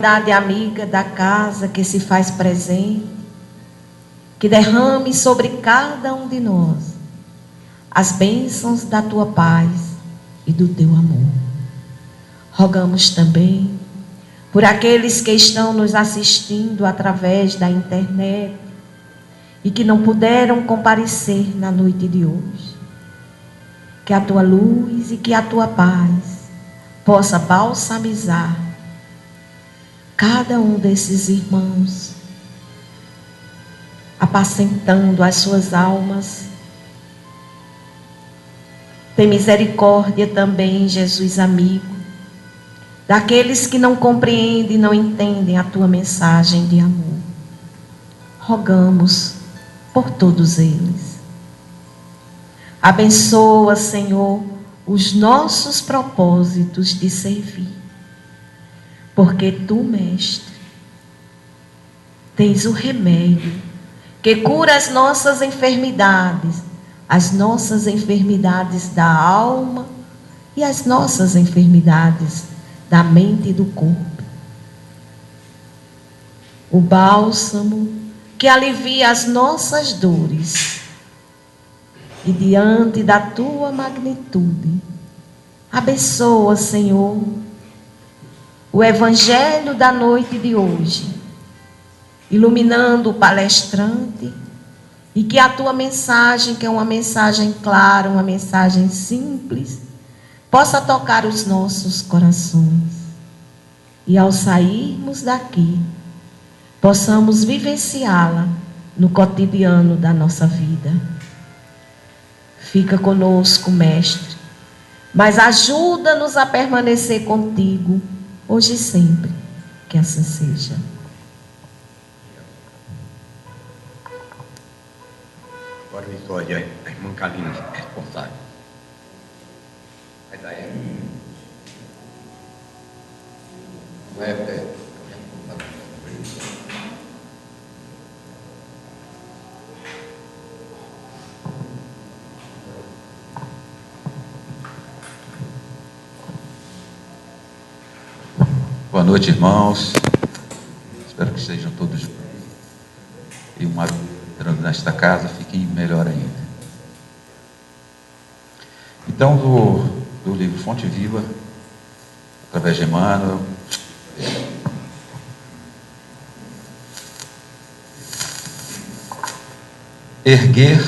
comunidade amiga da casa que se faz presente, que derrame sobre cada um de nós as bênçãos da tua paz e do teu amor. Rogamos também por aqueles que estão nos assistindo através da internet e que não puderam comparecer na noite de hoje. Que a tua luz e que a tua paz possa balsamizar cada um desses irmãos, apacentando as suas almas. Tem misericórdia também, Jesus amigo, daqueles que não compreendem e não entendem a tua mensagem de amor. Rogamos por todos eles. Abençoa, Senhor, os nossos propósitos de servir, porque tu, Mestre, tens o remédio que cura as nossas enfermidades da alma e as nossas enfermidades da mente e do corpo. O bálsamo que alivia as nossas dores. E diante da tua magnitude, abençoa, Senhor, o evangelho da noite de hoje, iluminando o palestrante, e que a tua mensagem, que é uma mensagem clara, uma mensagem simples, possa tocar os nossos corações. E ao sairmos daqui, possamos vivenciá-la no cotidiano da nossa vida. Fica conosco, Mestre, mas ajuda-nos a permanecer contigo, hoje e sempre, que assim seja. Agora me escolhe a irmã Kalina responsável. Mas aí não é Boa noite, irmãos. Espero que estejam todos bem. E entrando nesta casa, fiquem melhor ainda. Então, do livro Fonte Viva, através de Emmanuel, erguer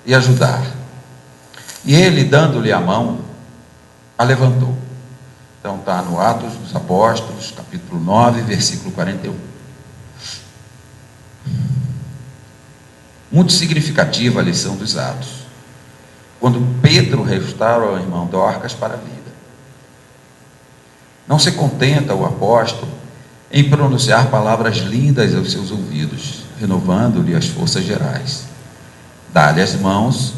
e ajudar. E ele, dando-lhe a mão, a levantou. Então está no Atos dos Apóstolos, capítulo 9, versículo 41. Muito significativa a lição dos Atos, quando Pedro restaura o irmão Dorcas para a vida. Não se contenta o apóstolo em pronunciar palavras lindas aos seus ouvidos, renovando-lhe as forças gerais. Dá-lhe as mãos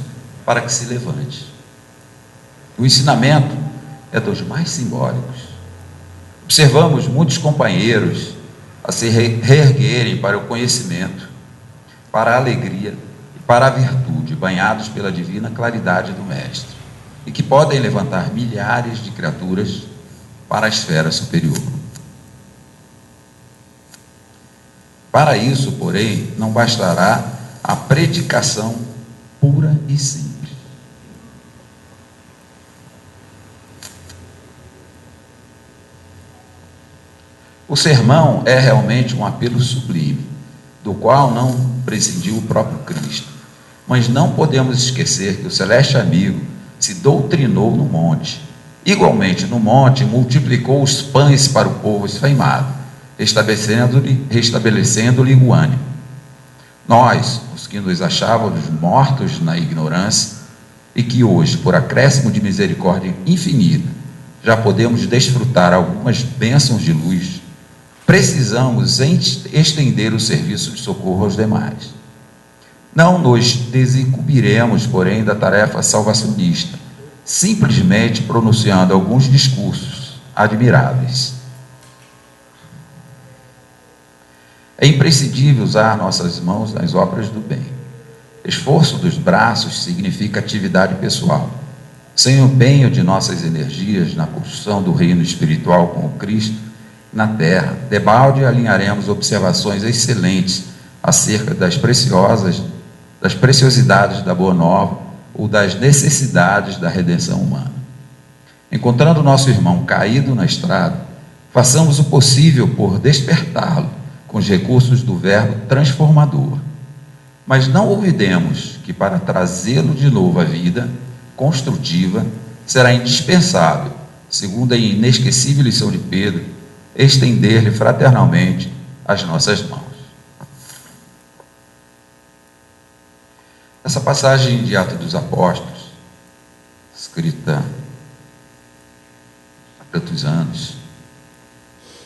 para que se levante. O ensinamento é dos mais simbólicos. Observamos muitos companheiros a se reerguerem para o conhecimento, para a alegria e para a virtude, banhados pela divina claridade do Mestre, e que podem levantar milhares de criaturas para a esfera superior. Para isso, porém, não bastará a predicação pura e simples. O sermão é realmente um apelo sublime, do qual não prescindiu o próprio Cristo. Mas não podemos esquecer que o celeste amigo se doutrinou no monte. Igualmente, no monte, multiplicou os pães para o povo esfaimado, restabelecendo-lhe o ânimo. Nós, os que nos achávamos mortos na ignorância, e que hoje, por acréscimo de misericórdia infinita, já podemos desfrutar algumas bênçãos de luz, precisamos estender o serviço de socorro aos demais. Não nos desincumbiremos, porém, da tarefa salvacionista, simplesmente pronunciando alguns discursos admiráveis. É imprescindível usar nossas mãos nas obras do bem. Esforço dos braços significa atividade pessoal. Sem o empenho de nossas energias na construção do reino espiritual com o Cristo, na terra. Debalde alinharemos observações excelentes acerca das preciosidades da Boa Nova ou das necessidades da redenção humana. Encontrando nosso irmão caído na estrada, façamos o possível por despertá-lo com os recursos do verbo transformador. Mas não olvidemos que para trazê-lo de novo à vida construtiva, será indispensável, segundo a inesquecível lição de Pedro, estender-lhe fraternalmente as nossas mãos. Essa passagem de Atos dos Apóstolos, escrita há tantos anos,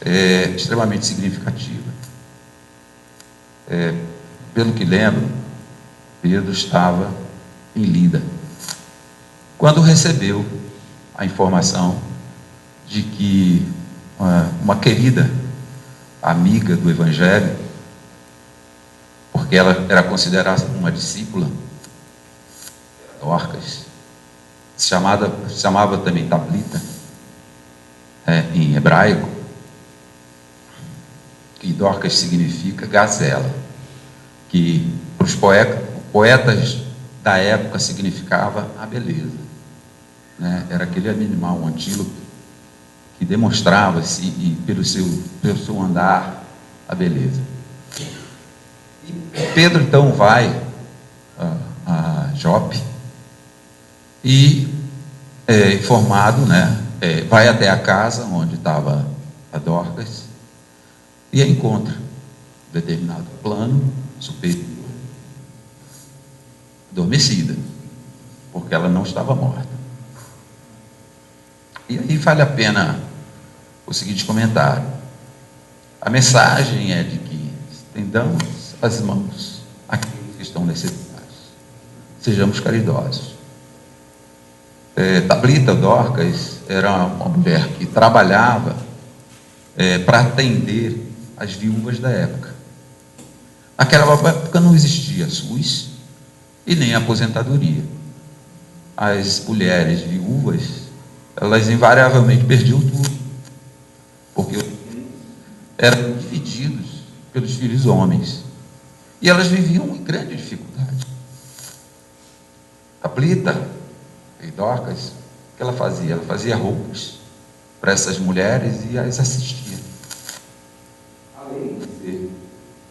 é extremamente significativa. Pelo que lembro, Pedro estava em Lida, quando recebeu a informação de que uma querida amiga do Evangelho, porque ela era considerada uma discípula, Dorcas, se chamava também Tablita, em hebraico, que Dorcas significa gazela, que para os poetas da época significava a beleza, né? Era aquele animal, um antílope, que demonstrava-se pelo seu andar a beleza. E Pedro então vai a Jope e informado, né? Vai até a casa onde estava a Dorcas e a encontra determinado plano superior, adormecida, porque ela não estava morta. E aí vale a pena o seguinte comentário: a mensagem é de que estendamos as mãos àqueles que estão necessitados, sejamos caridosos. Tablita Dorcas era uma mulher que trabalhava para atender as viúvas da época. Naquela época não existia SUS e nem aposentadoria. As mulheres viúvas, elas invariavelmente perdiam tudo, porque eram divididos pelos filhos homens, e elas viviam em grande dificuldade. Tablita e Dorcas, o que ela fazia? Ela fazia roupas para essas mulheres e as assistia, além de ser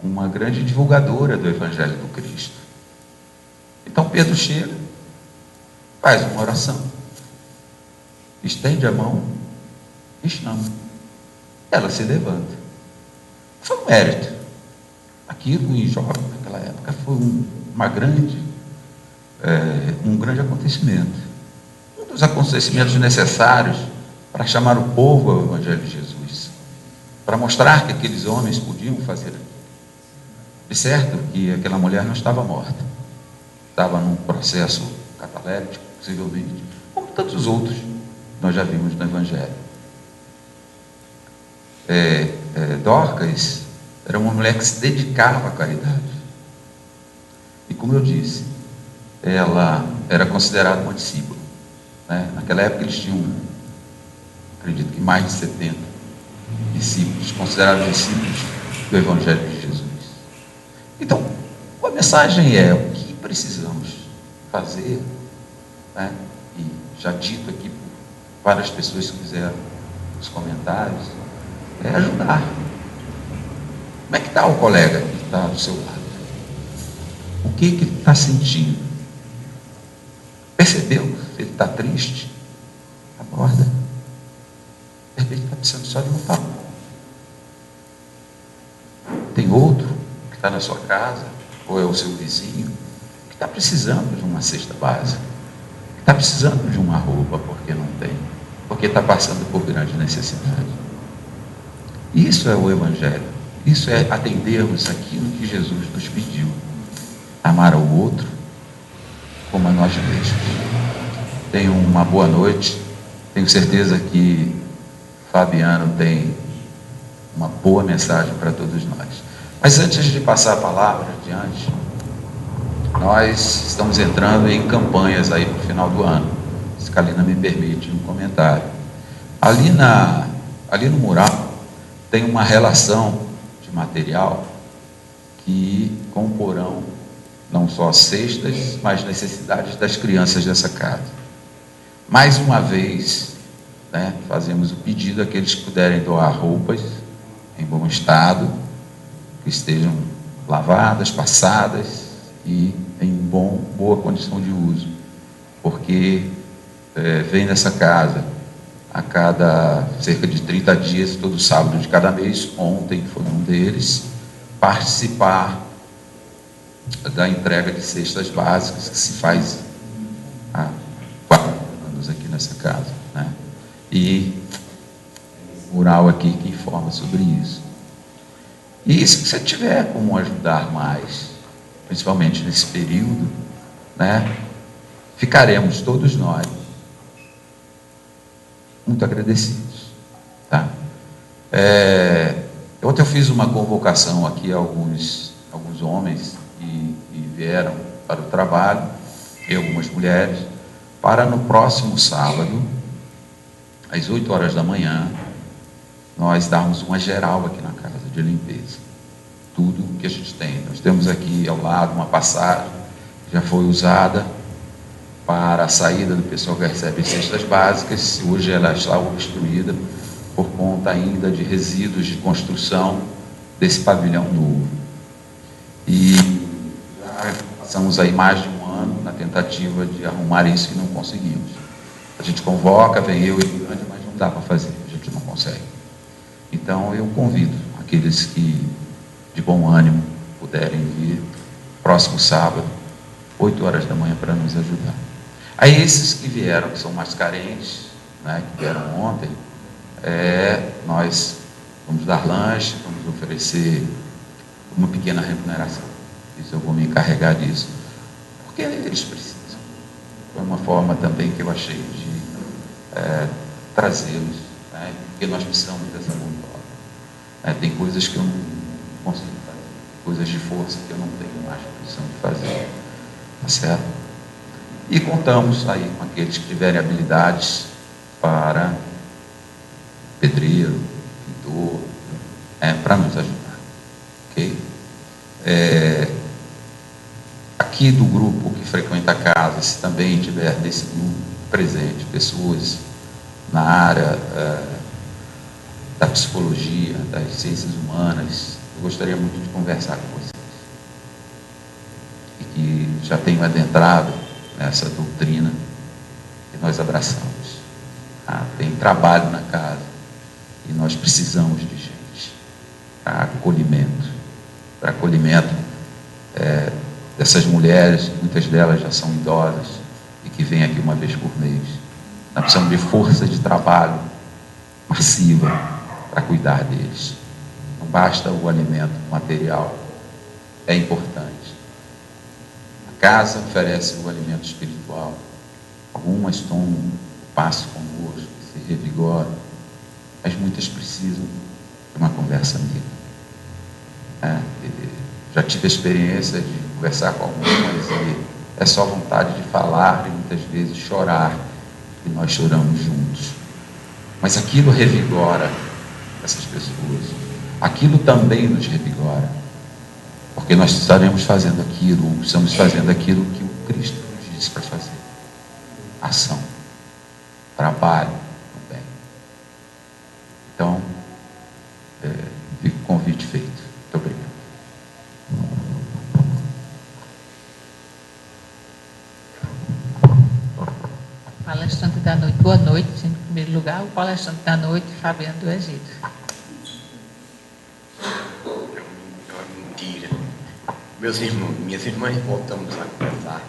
uma grande divulgadora do Evangelho do Cristo. Então Pedro chega, faz uma oração, estende a mão e chama. Ela se levanta. Foi um mérito. Aquilo em Jope, naquela época, foi um grande acontecimento. Um dos acontecimentos necessários para chamar o povo ao Evangelho de Jesus, para mostrar que aqueles homens podiam fazer aquilo. De certo que aquela mulher não estava morta, estava num processo cataléptico, possivelmente, como tantos outros nós já vimos no Evangelho. Dorcas era uma mulher que se dedicava à caridade, e como eu disse, ela era considerada uma discípula, né? Naquela época eles tinham, acredito que mais de 70 discípulos, considerados discípulos do Evangelho de Jesus. Então, a mensagem é: o que precisamos fazer, né? E já dito aqui por várias pessoas que fizeram os comentários, é ajudar. Como é que está o colega que está do seu lado? O que ele está sentindo? Percebeu? Se ele está triste, aborda. De repente está precisando só de um papo. Tem outro que está na sua casa, ou é o seu vizinho, que está precisando de uma cesta básica, que está precisando de uma roupa porque não tem, porque está passando por grande necessidade. Isso é o Evangelho. Isso é atendermos aquilo que Jesus nos pediu: amar ao outro como a nós mesmos. Tenham uma boa noite. Tenho certeza que Fabiano tem uma boa mensagem para todos nós. Mas antes de passar a palavra adiante, nós estamos entrando em campanhas aí para o final do ano. Se Kalina me permite um comentário. Ali no mural tem uma relação de material que comporão não só cestas, mas necessidades das crianças dessa casa. Mais uma vez, né, fazemos o pedido àqueles que puderem doar roupas em bom estado, que estejam lavadas, passadas e em boa condição de uso, porque vem nessa casa a cada cerca de 30 dias, todo sábado de cada mês, ontem foi um deles, participar da entrega de cestas básicas que se faz há 4 anos aqui nessa casa, né? E mural aqui que informa sobre isso. E se você tiver como ajudar mais, principalmente nesse período, né, ficaremos todos nós muito agradecidos, tá? Ontem eu fiz uma convocação aqui a alguns homens que vieram para o trabalho, e algumas mulheres, para no próximo sábado, às 8 horas da manhã, nós darmos uma geral aqui na casa de limpeza. Tudo que a gente tem. Nós temos aqui ao lado uma passagem que já foi usada para a saída do pessoal que recebe cestas básicas. Hoje ela está obstruída por conta ainda de resíduos de construção desse pavilhão novo. E já passamos aí mais de um ano na tentativa de arrumar isso e não conseguimos. A gente convoca, vem eu e o Grande, mas não dá para fazer, a gente não consegue. Então eu convido aqueles que de bom ânimo puderem vir próximo sábado, 8 horas da manhã, para nos ajudar. Aí esses que vieram, que são mais carentes, né, que vieram ontem, nós vamos dar lanche, vamos oferecer uma pequena remuneração. Isso eu vou me encarregar disso, porque eles precisam. Foi uma forma também que eu achei de trazê-los, né, porque nós precisamos dessa mão de obra. Tem coisas que eu não consigo fazer, coisas de força que eu não tenho mais condição de fazer, tá certo? E contamos aí com aqueles que tiverem habilidades para pedreiro, pintor, para nos ajudar, ok? Aqui do grupo que frequenta a casa, se também tiver nesse grupo presente pessoas na área da psicologia, das ciências humanas, eu gostaria muito de conversar com vocês, e que já tenham adentrado nessa doutrina que nós abraçamos. Tem trabalho na casa e nós precisamos de gente para acolhimento dessas mulheres, muitas delas já são idosas e que vêm aqui uma vez por mês. Nós precisamos de força de trabalho massiva para cuidar deles. Não basta o alimento material, é importante. A casa oferece o alimento espiritual. Algumas tomam o passo conosco, se revigoram, mas muitas precisam de uma conversa amiga. Já tive a experiência de conversar com algumas e é só vontade de falar e muitas vezes chorar, e nós choramos juntos. Mas aquilo revigora essas pessoas. Aquilo também nos revigora, porque nós estaremos fazendo aquilo, estamos fazendo aquilo que o Cristo nos disse para fazer. Ação, trabalho no bem. Então, fica o convite feito. Muito obrigado. Palestrante da noite, boa noite. Em primeiro lugar, o palestrante da noite, Fabiano do Egito. Mentira. Meus irmãos, minhas irmãs, voltamos a conversar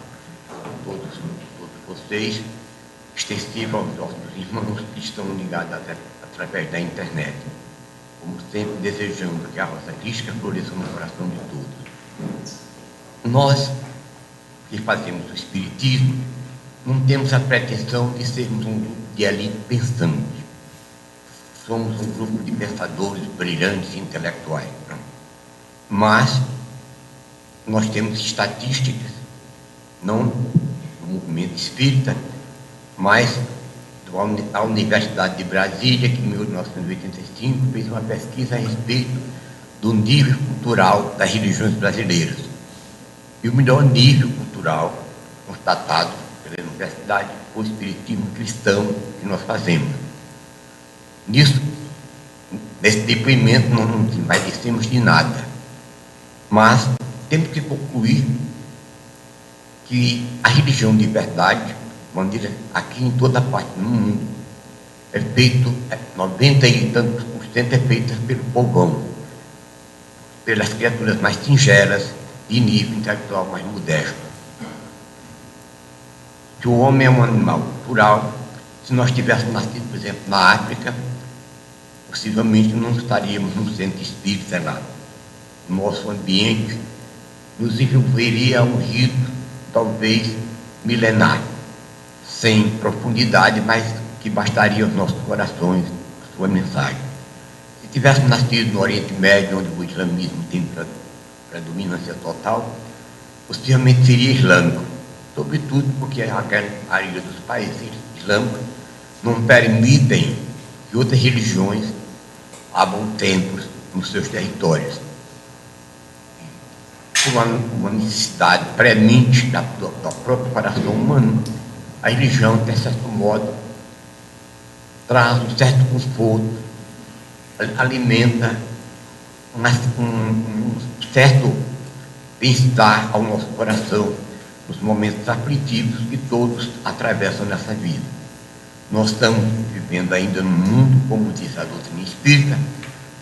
com todos vocês, extensivo aos nossos irmãos que estão ligados através da internet. Como sempre, desejamos que a rosa crística floresça no coração de todos. Nós, que fazemos o espiritismo, não temos a pretensão de sermos um grupo de elite pensante. Somos um grupo de pensadores brilhantes e intelectuais. Mas nós temos estatísticas, não do movimento espírita, mas da Universidade de Brasília, que em 1985 fez uma pesquisa a respeito do nível cultural das religiões brasileiras. E o melhor nível cultural constatado pela universidade foi o espiritismo cristão que nós fazemos. Nesse depoimento nós não envaidecemos de nada, mas temos que concluir que a religião de verdade, maneira aqui em toda parte do mundo, é feito, 90 e tantos por cento é feita pelo povão, pelas criaturas mais singelas e nível intelectual mais modesto. Que o homem é um animal cultural. Se nós tivéssemos nascido, por exemplo, na África, possivelmente não estaríamos num centro espírita lá. O nosso ambiente nos envolveria a um rito, talvez milenário, sem profundidade, mas que bastaria aos nossos corações a sua mensagem. Se tivéssemos nascido no Oriente Médio, onde o islamismo tem predominância total, possivelmente seria islâmico, sobretudo porque a grande maioria dos países islâmicos não permitem que outras religiões abram templos nos seus territórios. Por uma necessidade premente do próprio coração humano, a religião, de certo modo, traz um certo conforto, alimenta um certo bem-estar ao nosso coração nos momentos aflitivos que todos atravessam nessa vida. Nós estamos vivendo ainda num mundo, como diz a doutrina espírita,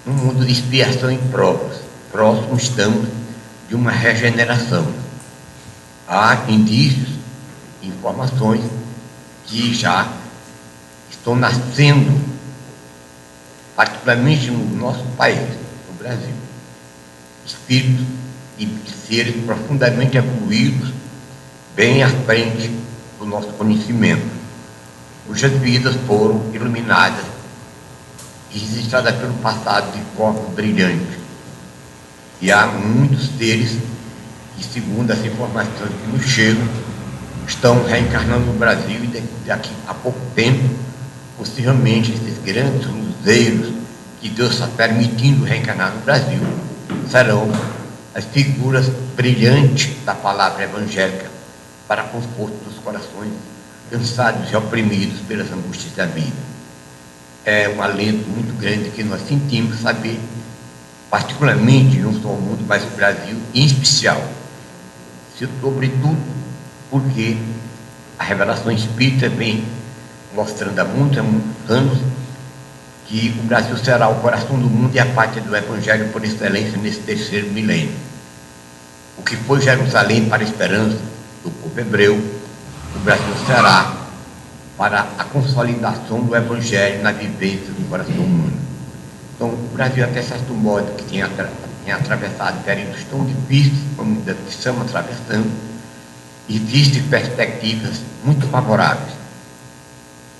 um mundo de expiação e provas. Próximo estamos de uma regeneração. Há indícios, informações que já estão nascendo, particularmente no nosso país, no Brasil, espíritos e seres profundamente evoluídos, bem à frente do nosso conhecimento, cujas vidas foram iluminadas e registradas pelo passado de forma brilhante. E há muitos deles que, segundo as informações que nos chegam, estão reencarnando no Brasil e daqui a pouco tempo, possivelmente, esses grandes luzeiros que Deus está permitindo reencarnar no Brasil serão as figuras brilhantes da palavra evangélica para conforto dos corações cansados e oprimidos pelas angústias da vida. É um alento muito grande que nós sentimos saber, particularmente, não só o mundo, mas o Brasil em especial, sobretudo porque a revelação espírita vem mostrando há muitos anos que o Brasil será o coração do mundo e a pátria do Evangelho por excelência nesse terceiro milênio. O que foi Jerusalém para a esperança do povo hebreu, o Brasil será para a consolidação do Evangelho na vivência do coração humano. Então, o Brasil, até certo modo, que tem atravessado períodos tão difíceis como que estamos atravessando, existem perspectivas muito favoráveis.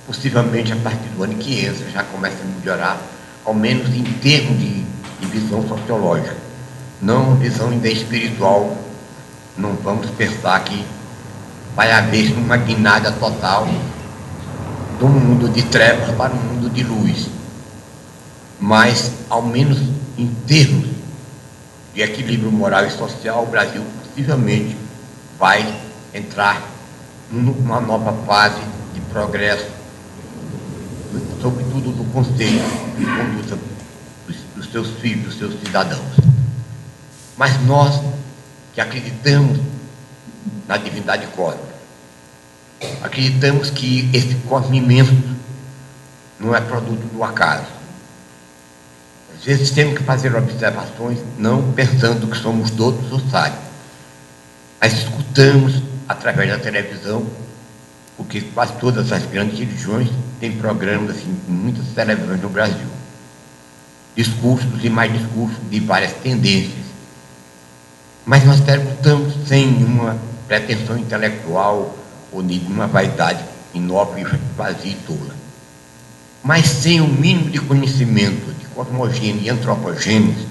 Possivelmente, a partir do ano que entra, já começa a melhorar, ao menos em termos de visão sociológica. Não visão ainda espiritual, não vamos pensar que vai haver uma guinada total do mundo de trevas para o mundo de luz. Mas, ao menos em termos de equilíbrio moral e social, o Brasil possivelmente vai entrar numa nova fase de progresso, sobretudo do conselho de conduta dos seus filhos, dos seus cidadãos. Mas nós, que acreditamos na divindade cósmica, acreditamos que esse cosmos imenso não é produto do acaso. Às vezes temos que fazer observações, não pensando que somos todos os sábios, mas escutamos através da televisão, porque quase todas as grandes religiões têm programas assim, em muitas televisões no Brasil, discursos e mais discursos de várias tendências. Mas nós perguntamos sem nenhuma pretensão intelectual ou nenhuma vaidade inócua, vazia e tola, mas sem o mínimo de conhecimento de cosmogênese e antropogênese,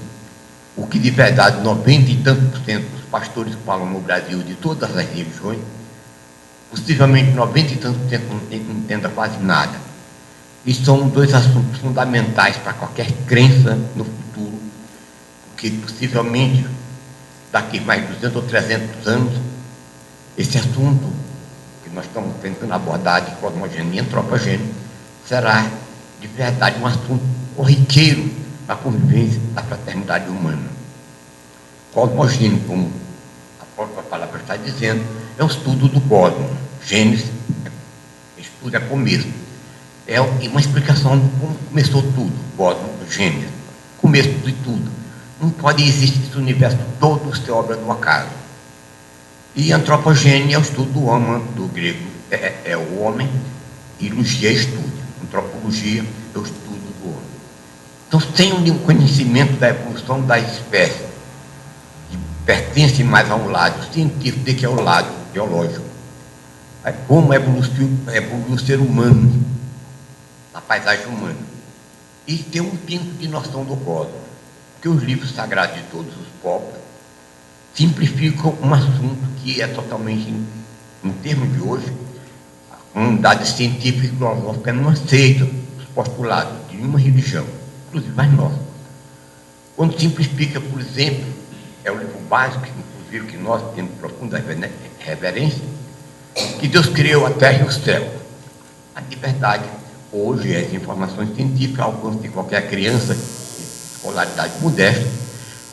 o que de verdade 90 e tantos por cento dos pastores falam no Brasil de todas as religiões, possivelmente 90 e tantos por cento não entenda quase nada. E são dois assuntos fundamentais para qualquer crença no futuro, porque possivelmente daqui mais 200 ou 300 anos, esse assunto que nós estamos tentando abordar de cosmogênia e antropogênia será de verdade um assunto corriqueiro da convivência da fraternidade humana. Cosmogênia, como a própria palavra está dizendo, é o estudo do cosmos. Gênesis, estudo é começo. É uma explicação de como começou tudo. Cosmos, Gênesis, começo de tudo. Não pode existir esse universo todo ser obra do acaso. E antropogênia é o estudo do homem, do grego é o homem, e logia é estudo. Antropologia é o estudo do homem. Então, sem o conhecimento da evolução da espécie, que pertence mais a um lado científico do que ao lado biológico, como evoluiu o ser humano, a paisagem humana, e ter um pingo de noção do cosmos, porque os livros sagrados de todos os povos simplificam um assunto que é totalmente, em termos de hoje, a comunidade científica e filosófica não aceita os postulados de nenhuma religião, inclusive as nossas. Quando simplifica, por exemplo, é o livro básico, inclusive, que nós temos profunda reverência, que Deus criou a terra e o céu. A verdade, hoje, as informações científicas ao alcance de qualquer criança de escolaridade modesta,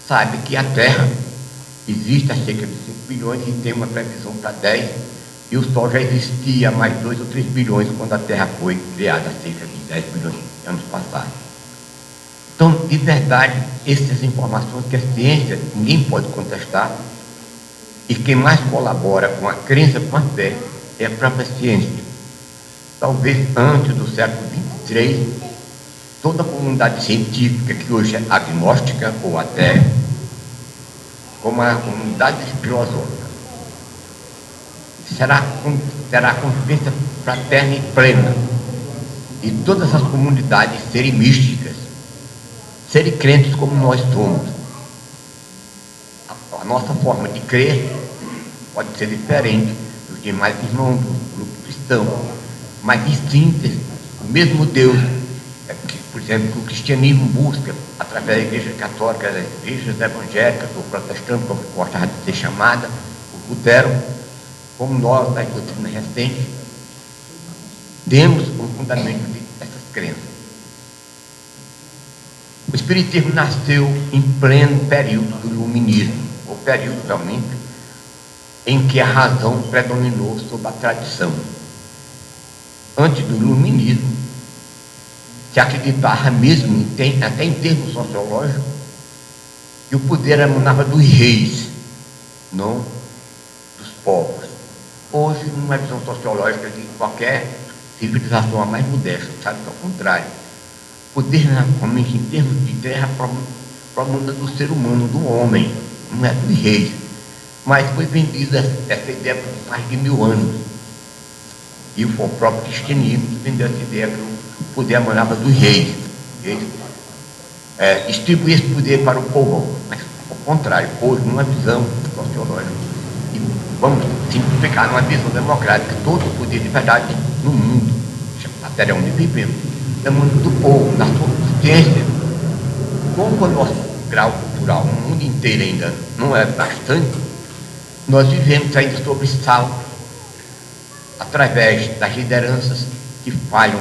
sabe que a terra existe há cerca de 5 bilhões e tem uma previsão para 10, e o Sol já existia há mais 2 ou 3 bilhões quando a Terra foi criada há cerca de 10 bilhões de anos passados. Então, de verdade, essas informações que a ciência ninguém pode contestar, e quem mais colabora com a crença, com a fé, é a própria ciência. Talvez antes do século XXIII, toda a comunidade científica, que hoje é agnóstica ou até como a comunidade filosófica, será a convivência fraterna e plena, e todas as comunidades serem místicas, serem crentes como nós somos. A nossa forma de crer pode ser diferente dos demais irmãos do grupo cristão, mas em síntese, o mesmo Deus, por exemplo, que o cristianismo busca através da Igreja Católica, das igrejas evangélicas ou protestantes, como gostava de ser chamada, o Lutero, como nós, das doutrinas recentes, temos um fundamento dessas crenças. O Espiritismo nasceu em pleno período do Iluminismo, ou período realmente em que a razão predominou sobre a tradição. Antes do Iluminismo, se acreditava mesmo, até em termos sociológicos, que o poder emanava dos reis, não dos povos. Hoje, numa visão sociológica de qualquer civilização a mais modesta, sabe que ao contrário. O poder, realmente, em termos de terra, promanda do ser humano, do homem, não é dos reis. Mas foi vendida essa ideia por mais de 1000 anos. E o próprio cristianismo vendeu essa ideia que o poder emanava dos reis. Eles distribuíam esse poder para o povo, mas ao contrário, hoje, numa visão sociológica, e vamos simplificar numa visão democrática, todo o poder de verdade no mundo, até onde vivemos, é muito do povo, da sua consciência. Como o nosso grau cultural no mundo inteiro ainda não é bastante, nós vivemos ainda sobre salto, através das lideranças que falham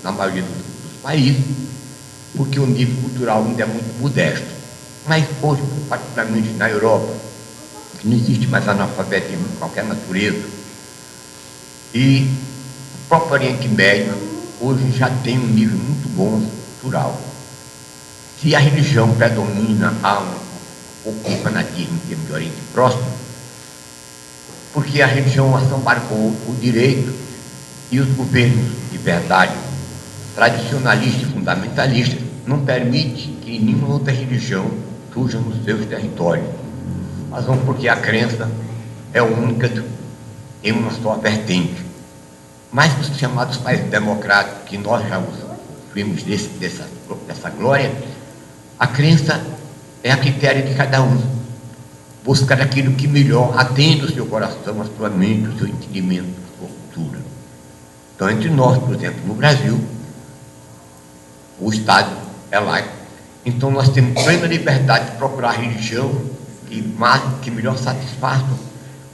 na maioria dos países, porque o nível cultural ainda é muito modesto. Mas hoje, particularmente na Europa, que não existe mais analfabetismo de qualquer natureza, e o próprio Oriente Médio hoje já tem um nível muito bom cultural. Se a religião predomina há um pouco de fanatismo em termos de Oriente Próximo, porque a religião assambarcou o direito e os governos de verdade, tradicionalistas e fundamentalistas, não permitem que nenhuma outra religião surja nos seus territórios. Razão porque a crença é única em uma só vertente. Mas os chamados países democráticos, que nós já usufruímos dessa glória, a crença é a critério de cada um. Buscar aquilo que melhor atende o seu coração, a sua mente, o seu entendimento, a sua cultura. Então, entre nós, por exemplo, no Brasil, o Estado é laico. Então nós temos plena liberdade de procurar a religião que melhor satisfaça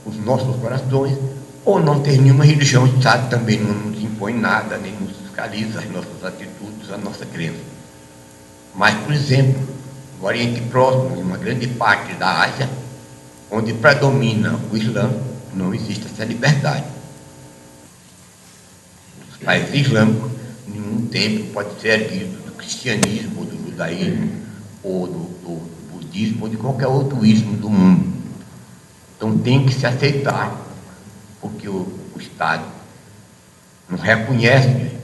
os nossos corações, ou não ter nenhuma religião. O Estado também não nos impõe nada, nem nos fiscaliza as nossas atitudes, a nossa crença. Mas, por exemplo, no Oriente Próximo, em uma grande parte da Ásia, onde predomina o Islã, não existe essa liberdade. Os países islâmicos, em nenhum tempo, pode ser erguido do cristianismo, ou do judaísmo, ou do budismo, ou de qualquer outro ismo do mundo. Então tem que se aceitar, porque o Estado não reconhece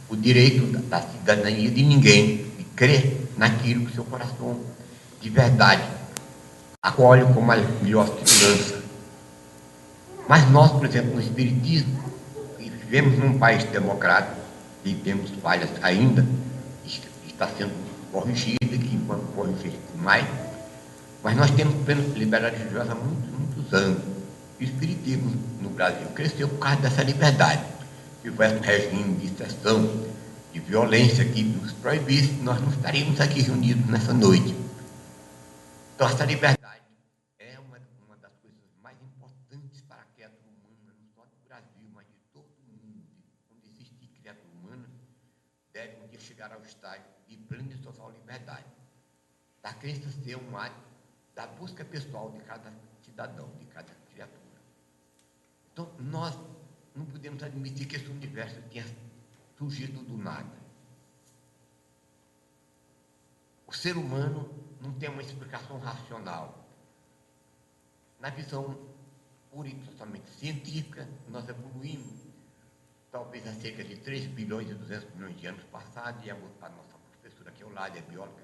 o direito da cidadania de ninguém, de crer naquilo que seu coração de verdade acolhe como a melhor segurança. Mas nós, por exemplo, no Espiritismo, que vivemos num país democrático e temos falhas ainda, está sendo corrigida, que enquanto corrigir mais, mas nós temos plena liberdade religiosa há muitos anos. O Espiritismo no Brasil cresceu por causa dessa liberdade. Se houvesse um regime de exceção, de violência que nos proibisse, nós não estaríamos aqui reunidos nessa noite. Então, essa liberdade é uma das coisas mais importantes para a criatura humana, não só do Brasil, mas de todo o mundo. Onde existe criatura humana, deve um dia chegar ao estágio de plena e total liberdade. Da crença ser um ato da busca pessoal de cada cidadão, de cada criatura. Então, nós não podemos admitir que esse universo tenha surgido do nada. O ser humano não tem uma explicação racional. Na visão pura e totalmente científica, nós evoluímos talvez há cerca de 3 bilhões e 200 milhões de anos passados, e a nossa professora aqui ao lado é bióloga,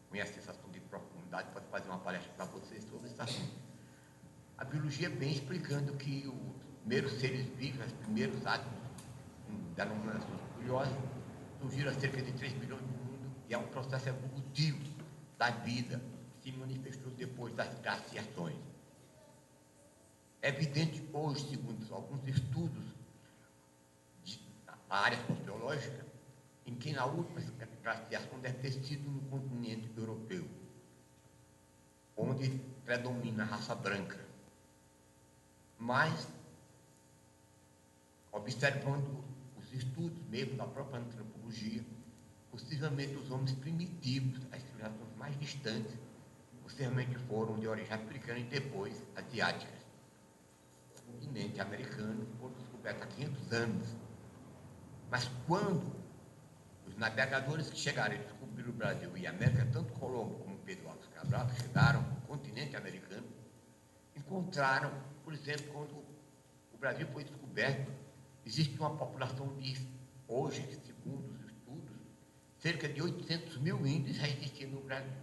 conhece essa ação de profundidade, pode fazer uma palestra para vocês sobre esse assunto. A biologia vem explicando que os primeiros seres vivos, os primeiros átomos denominações curiosas, surgiram há cerca de 3 bilhões do mundo, e é um processo evolutivo da vida que se manifestou depois das glaciações. É evidente hoje, segundo alguns estudos da área sociológica, em que na última glaciação deve ter sido no continente europeu, onde predomina a raça branca. Mas, observando os estudos mesmo da própria antropologia, possivelmente os homens primitivos, as civilizações mais distantes, possivelmente foram de origem africana e depois asiáticas. O continente americano foi descoberto há 500 anos. Mas quando os navegadores que chegaram e descobriram o Brasil e a América, tanto Colombo como Pedro Álvares Cabral, chegaram ao continente americano, encontraram, por exemplo, quando o Brasil foi descoberto, existe uma população de, hoje, segundo os estudos, cerca de 800 mil índios já existiam no Brasil.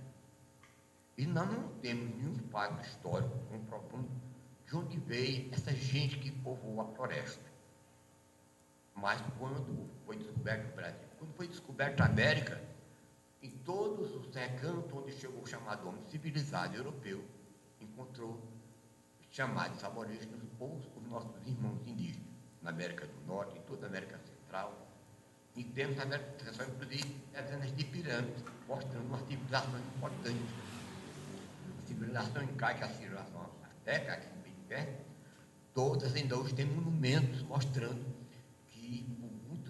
E nós não temos nenhum fato histórico comprovando de onde veio essa gente que povoou a floresta. Mas quando foi descoberto o Brasil, quando foi descoberta a América, em todos os recantos onde chegou o chamado homem civilizado europeu, encontrou os chamados aborígenes, ou os nossos irmãos indígenas, na América do Norte, em toda a América Central. E temos na América Central, inclusive, dezenas de pirâmides, mostrando uma civilização importante. A civilização incaica, a civilização azteca, aqui bem perto, todas ainda hoje têm monumentos mostrando que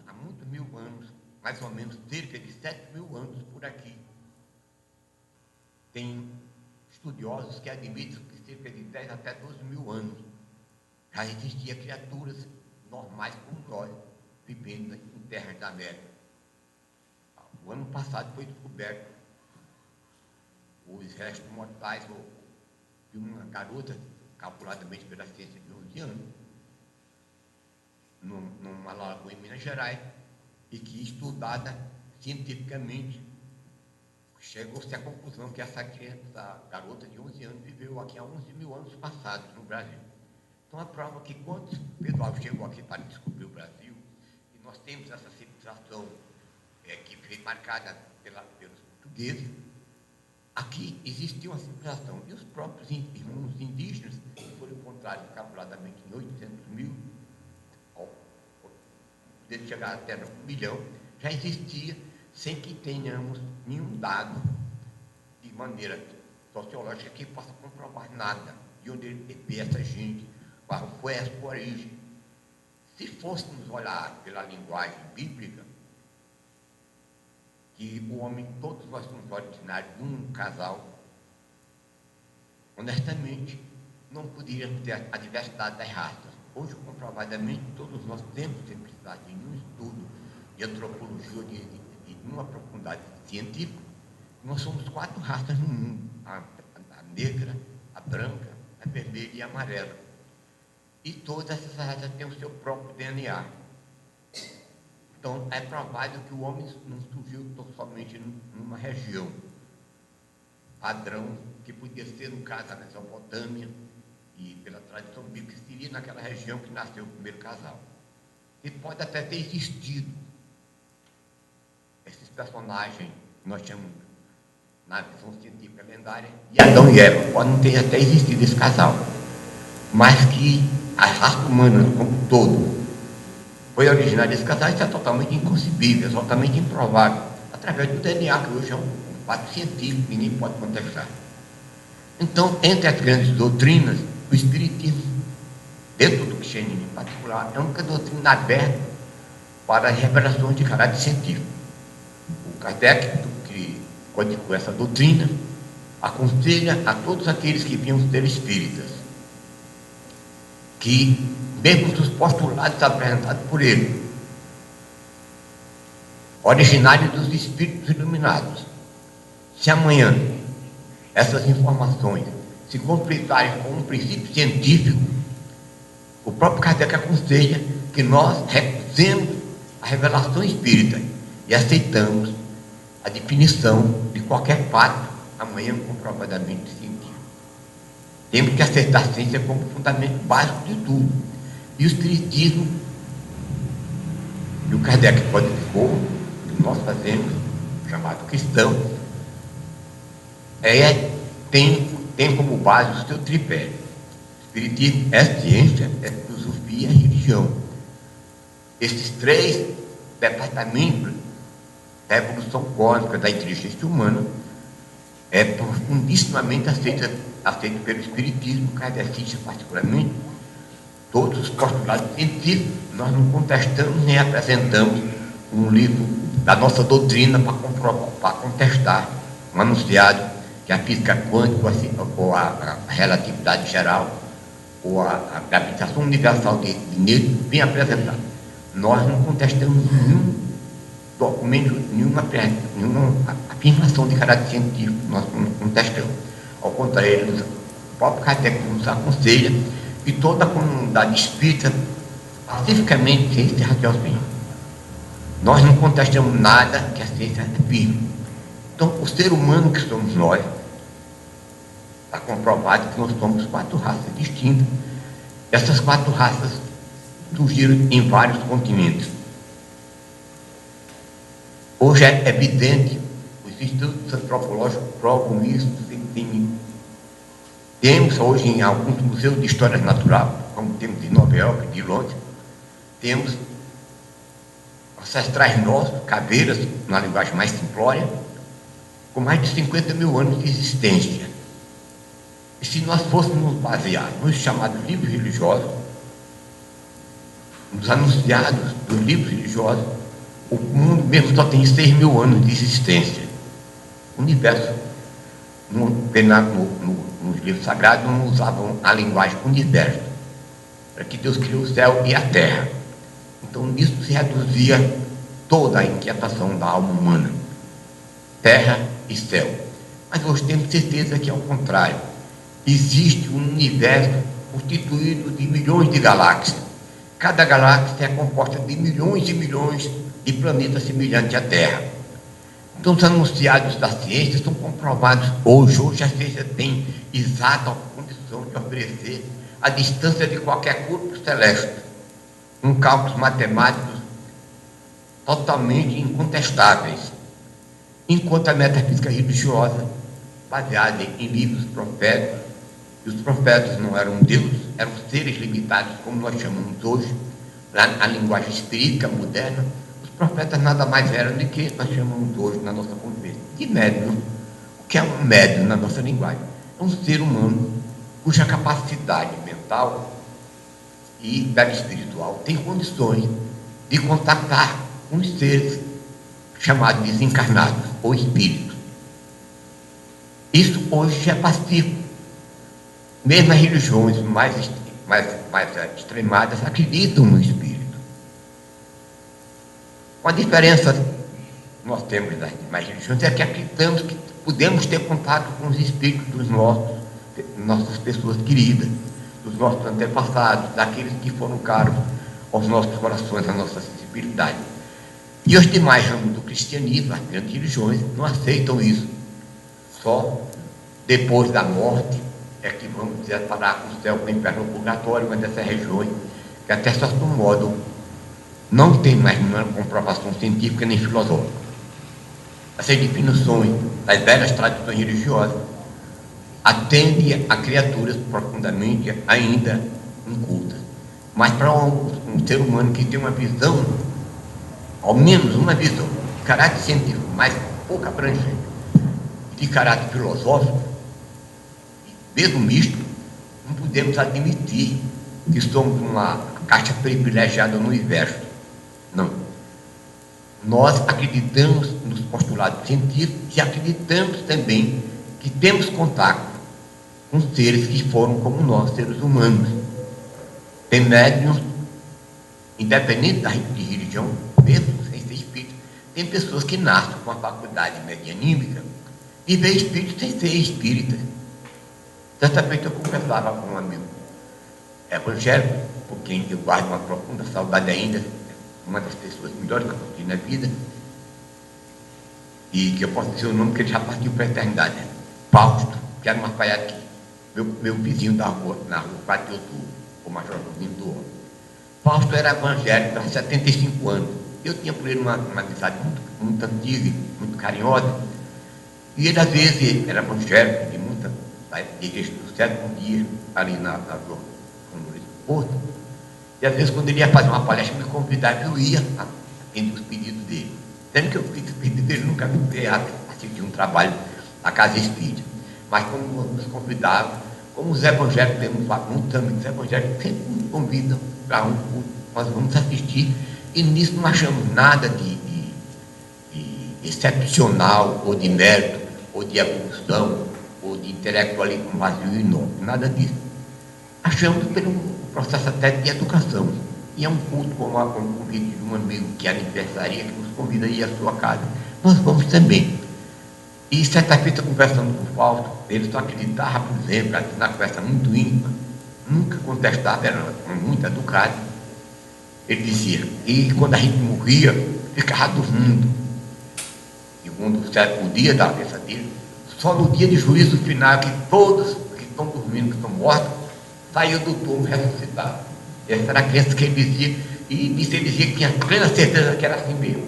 há muitos mil anos, mais ou menos cerca de 7 mil anos por aqui, tem estudiosos que admitem que cerca de 10 até 12 mil anos já existiam criaturas normais como nós, vivendo em terras da América. O ano passado foi descoberto os restos mortais de uma garota, calculadamente pela ciência de 11 anos, numa lagoa em Minas Gerais, e que, estudada cientificamente, chegou-se à conclusão que essa garota de 11 anos viveu aqui há 11 mil anos passados no Brasil. Então, a prova que quando o pessoal chegou aqui para descobrir o Brasil, e nós temos essa civilização que foi marcada pelos portugueses, aqui existia uma civilização. E os próprios irmãos indígenas, que foram encontrados calculadamente em 800 mil, podendo chegar até 1 milhão, já existia sem que tenhamos nenhum dado de maneira sociológica que possa comprovar nada de onde veio essa gente, qual foi a sua origem. Se fôssemos olhar pela linguagem bíblica, que o homem, todos nós somos originários de um casal, honestamente, não poderíamos ter a diversidade das raças. Hoje, comprovadamente, todos nós temos, sem precisar de nenhum estudo de antropologia ou de uma profundidade científica, nós somos 4 raças no mundo: a negra, a branca, a vermelha e a amarela. E todas essas raças têm o seu próprio DNA. Então, é provável que o homem não surgiu somente numa região padrão, que podia ser, no caso, a Mesopotâmia, e pela tradição bíblica, seria naquela região que nasceu o primeiro casal. E pode até ter existido esses personagens que nós chamamos na visão científica lendária, e Adão e Eva, pode não ter até existido esse casal, mas que a raça humana como um todo foi originária desse casal. Isso é totalmente inconcebível, é totalmente improvável, através do DNA, que hoje é um fato científico, ninguém pode contestar. Então, entre as grandes doutrinas, o Espiritismo, dentro do cristianismo em particular, é a única doutrina aberta para as revelações de caráter científico. O Kardec, que codificou essa doutrina, aconselha a todos aqueles que vinham ser espíritas, que, mesmo dos postulados apresentados por ele, originários dos espíritos iluminados, se amanhã essas informações se completarem com um princípio científico, o próprio Kardec aconselha que nós recusemos a revelação espírita e aceitamos a definição de qualquer fato amanhã comprovadamente científico. Temos que aceitar a ciência como fundamento básico de tudo. E o Espiritismo, e o Kardec codificou, o que nós fazemos, chamado cristão, tem como base o seu tripé. O Espiritismo é ciência, é filosofia e religião. Esses 3 departamentos da evolução cósmica da inteligência humana é profundissimamente aceito pelo Espiritismo, kardecista particularmente. Todos os postulados científicos, nós não contestamos nem apresentamos um livro da nossa doutrina para contestar um anunciado que a física quântica ou a relatividade geral ou a gravitação universal de Newton vem apresentar. Nós não contestamos nenhum documento, nenhuma afirmação de caráter científico, nós não contestamos. Ao contrário, o próprio Kardec nos aconselha que toda a comunidade espírita pacificamente tem esse raciocínio. Nós não contestamos nada que a ciência afirma. Então, o ser humano que somos nós, está comprovado que nós somos 4 raças distintas. Essas 4 raças surgiram em vários continentes. Hoje é evidente, os estudos antropológicos provam isso. Temos hoje em alguns museus de história natural, como temos em Nova York, de Londres, temos ancestrais nossos, caveiras, na linguagem mais simplória, com mais de 50 mil anos de existência. E se nós fôssemos basear nos chamados livros religiosos, nos anunciados dos livros religiosos, o mundo mesmo só tem 6 mil anos de existência. O universo, nos livros sagrados, não usavam a linguagem universo, para que Deus criou o céu e a terra. Então, nisso se reduzia toda a inquietação da alma humana, terra e céu. Mas hoje temos certeza que é o contrário. Existe um universo constituído de milhões de galáxias. Cada galáxia é composta de milhões e milhões de planetas semelhantes à Terra. Então, os anunciados da ciência são comprovados hoje. Hoje a ciência tem exata condição de oferecer a distância de qualquer corpo celeste, com cálculos matemáticos totalmente incontestáveis. Enquanto a metafísica religiosa, baseada em livros proféticos, e os profetas não eram deuses, eram seres limitados, como nós chamamos hoje, na linguagem espírita moderna, os profetas nada mais eram do que nós chamamos hoje na nossa convivência de médium. O que é um médium na nossa linguagem? É um ser humano cuja capacidade mental e da espiritual tem condições de contactar com os seres chamados desencarnados ou espíritos. Isso hoje já é pacífico. Mesmo as religiões mais extremadas acreditam no espírito. Uma diferença que nós temos das demais religiões é que acreditamos que podemos ter contato com os espíritos dos nossas pessoas queridas, dos nossos antepassados, daqueles que foram caros aos nossos corações, à nossa sensibilidade. E os demais ramos do cristianismo, as grandes religiões, não aceitam isso. Só depois da morte é que vamos separar com o céu, com o inferno, o purgatório, mas dessas regiões que até certo modo não tem mais nenhuma comprovação científica nem filosófica. Essas definições das velhas tradições religiosas atendem a criaturas profundamente ainda incultas. Mas para um ser humano que tem uma visão, ao menos uma visão, de caráter científico, mas pouco abrangente, de caráter filosófico, mesmo misto, não podemos admitir que somos uma caixa privilegiada no universo. Não. Nós acreditamos nos postulados científicos e acreditamos também que temos contato com seres que foram como nós, seres humanos. Tem médiuns, independente da religião, mesmo sem ser espírito, tem pessoas que nascem com a faculdade medianímica e veem espírito sem ser espírita. Certamente eu conversava com um amigo evangélico, por quem eu guardo uma profunda saudade ainda, uma das pessoas melhores que eu conheci na vida, e que eu posso dizer o nome, que ele já partiu para a eternidade, né? Fausto, que era uma alfaiate, meu vizinho da rua, na rua 4 de outubro, o Major Rubinho do Homem. Fausto era evangélico há 75 anos. Eu tinha por ele uma amizade muito antiga, muito carinhosa, e ele às vezes era evangélico, de muita igreja do sétimo dia, ali na rua Porto. E às vezes, quando ele ia fazer uma palestra, me convidava, eu ia atender os pedidos dele. Sendo que eu fiz os pedidos dele, nunca me veio assistir um trabalho na Casa Espírita. Mas como nos convidavam, como os evangélicos, temos muitos amigos evangélicos, sempre nos convidam para um culto, nós vamos assistir, e nisso não achamos nada de excepcional, ou de mérito, ou de evolução, ou de intelectualismo vazio e não, nada disso. Achamos pelo processo até de educação. E é um culto como um convite de um amigo que é aniversaria, que nos convida a ir à sua casa. Nós vamos também. E certa feita, conversando com o Fausto, ele só acreditava, por exemplo, na conversa muito íntima, nunca contestava, era muito educado. Ele dizia, e quando a gente morria, ficava dormindo. Segundo o dia da cabeça dele, só no dia de juízo final, que todos que estão dormindo, que estão mortos, saiu do túmulo ressuscitado. Essa era a crença que ele dizia, e ele dizia que tinha plena certeza que era assim mesmo.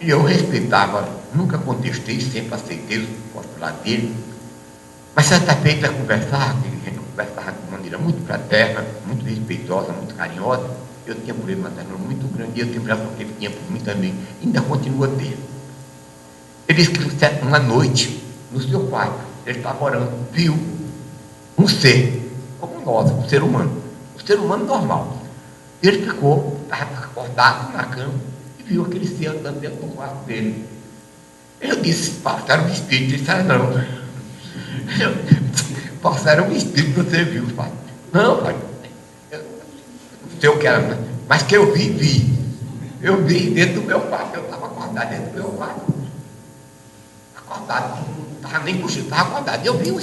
E eu respeitava, nunca contestei, sempre aceitei o postulado dele, mas certa feita a conversar, a gente conversava de maneira muito fraterna, muito respeitosa, muito carinhosa. Eu tinha por ele uma ternura muito grande, e eu tenho impressão que ele tinha por mim também, ainda continua a ter. Ele disse que uma noite, no seu quarto, ele estava orando, viu um ser, como nós, um ser humano normal. Ele ficou, estava acordado na cama, e viu aquele ser andando dentro do quarto dele. Eu disse, pastor, era um espírito. Ele disse, não. Pastor, era um espírito, você viu, pai? Não, pai. Não sei o que era, mas que eu vi. Eu vi dentro do meu quarto, eu estava acordado dentro do meu quarto. Acordado, não estava nem cochilando, estava acordado. Eu vi um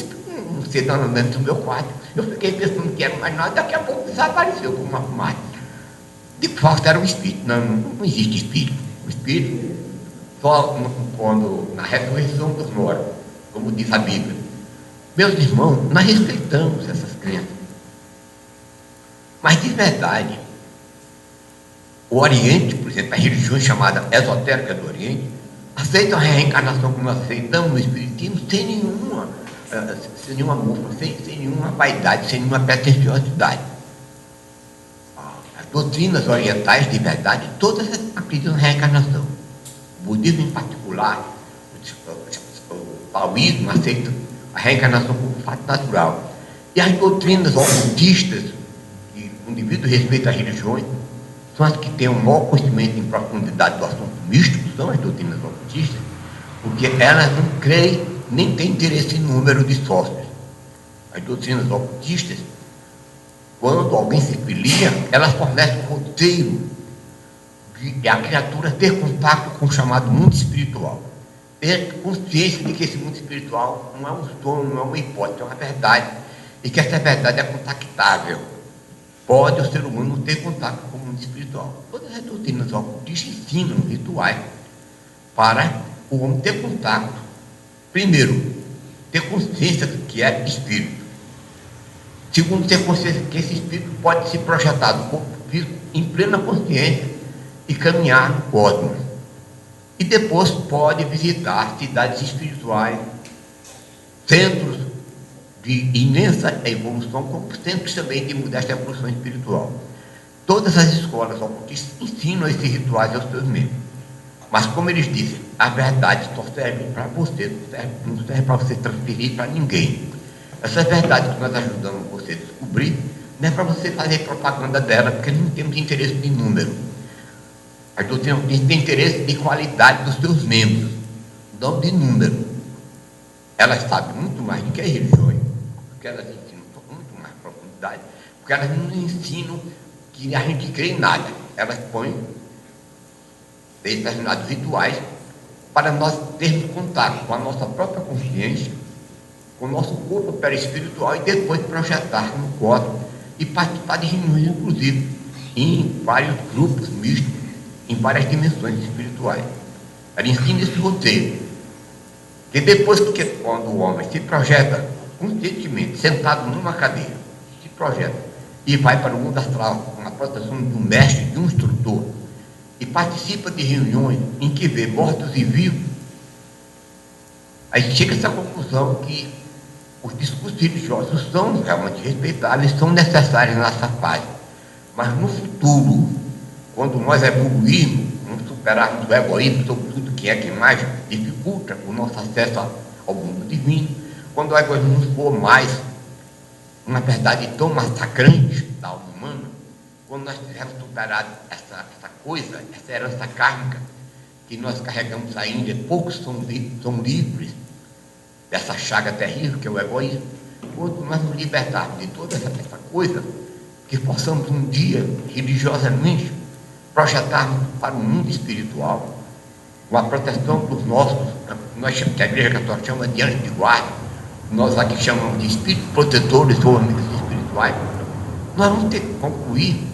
ser andando dentro do meu quarto. Eu fiquei pensando que era mais nada, daqui a pouco desapareceu como uma fumaça. De fato, era um espírito. Não existe espírito. O espírito, só quando, na ressurreição dos mortos, como diz a Bíblia. Meus irmãos, nós respeitamos essas crenças. Mas, de verdade, o Oriente, por exemplo, a religião chamada esotérica do Oriente, aceita a reencarnação como aceitamos no Espiritismo, sem nenhuma mofa, sem nenhuma vaidade, sem nenhuma pretensiosidade. doutrinas orientais, de verdade, todas acreditam na reencarnação. O budismo, em particular, o taoísmo aceita a reencarnação como fato natural. E as doutrinas ocultistas, que, com devido respeito às religiões, são as que têm um maior conhecimento em profundidade do assunto místico, são as doutrinas ocultistas, porque elas não creem nem têm interesse em número de sócios. As doutrinas ocultistas, quando alguém se filia, elas fornecem um roteiro de a criatura ter contato com o chamado mundo espiritual. Ter consciência de que esse mundo espiritual não é um sonho, não é uma hipótese, é uma verdade. E que essa verdade é contactável. Pode o ser humano ter contato com o mundo espiritual. Todas as doutrinas ocultistas ensinam rituais para o homem ter contato. Primeiro, ter consciência de que é espírito. Segundo, ter consciência que esse espírito pode se projetar do corpo físico em plena consciência e caminhar no cosmos. E depois pode visitar cidades espirituais, centros de imensa evolução, como centros também de modesta evolução espiritual. Todas as escolas ocultistas ensinam esses rituais aos seus membros. Mas, como eles dizem, a verdade só serve para você, não serve para você transferir para ninguém. Essas verdades que nós ajudamos você a descobrir, não é para você fazer propaganda dela, porque não temos interesse em número. As doutrinas têm interesse em qualidade dos seus membros, não de número. Elas sabem muito mais do que as religiões, porque elas ensinam com muito mais profundidade, porque elas não ensinam que a gente crê em nada. Elas põem determinados rituais para nós termos contato com a nossa própria consciência, com o nosso corpo perispiritual e depois projetar no cosmos e participar de reuniões, inclusive, em vários grupos mistos, em várias dimensões espirituais. Ela ensina esse roteiro. Que depois que quando o homem se projeta conscientemente, sentado numa cadeira, se projeta e vai para o mundo astral com a proteção de um mestre, de um instrutor, e participa de reuniões em que vê mortos e vivos, aí chega a essa conclusão que os discursos religiosos são realmente respeitáveis, são necessários nessa fase. Mas no futuro, quando nós evoluirmos, vamos superarmos o egoísmo sobre tudo que é que mais dificulta o nosso acesso ao mundo divino, quando o egoísmo não for mais uma verdade tão massacrante da alma humana, quando nós tivermos superado essa coisa, essa herança kármica que nós carregamos ainda, poucos são livres dessa chaga terrível que é o egoísmo. Quando nós nos libertarmos de toda essa coisa, que possamos um dia, religiosamente, projetarmos para o mundo espiritual, com a proteção dos nossos, que a Igreja Católica chama de anjos de guarda, nós aqui chamamos de espíritos protetores ou amigos espirituais, nós vamos ter que concluir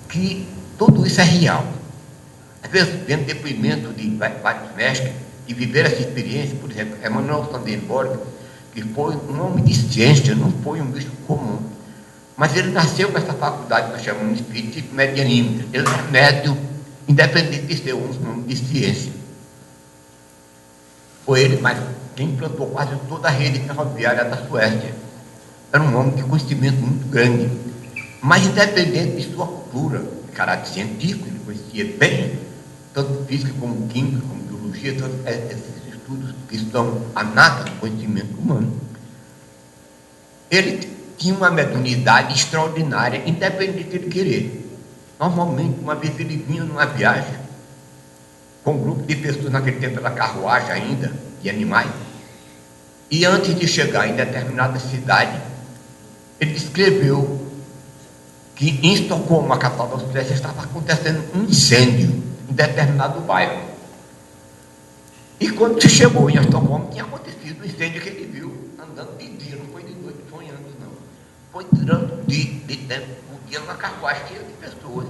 que tudo isso é real. Às vezes, vendo depoimento de vários mestres e viver essa experiência, por exemplo, Emmanuel Swedenborg, que foi um homem de ciência, não foi um bicho comum, mas ele nasceu com essa faculdade que nós chamamos de espírito medianímica. Ele é médium, independente de ser um nome de ciência. Foi ele, mas quem implantou quase toda a rede ferroviária da Suécia. Era um homem de conhecimento muito grande, mas independente de sua cultura, de caráter científico, ele conhecia bem, tanto física como química, como biologia, todos esses estudos que estão a nata do conhecimento humano. Ele tinha uma mediunidade extraordinária, independente dele querer. Normalmente, uma vez ele vinha numa viagem, com um grupo de pessoas, naquele tempo era carruagem ainda, de animais, e antes de chegar em determinada cidade, ele descreveu que em Estocolmo, a capital da Suécia, estava acontecendo um incêndio em determinado bairro. E quando se chegou em Estocolmo, tinha acontecido o incêndio que ele viu andando de dia, não foi de noite, sonhando, não. Foi durante de tempo, um dia numa carruagem cheia de pessoas.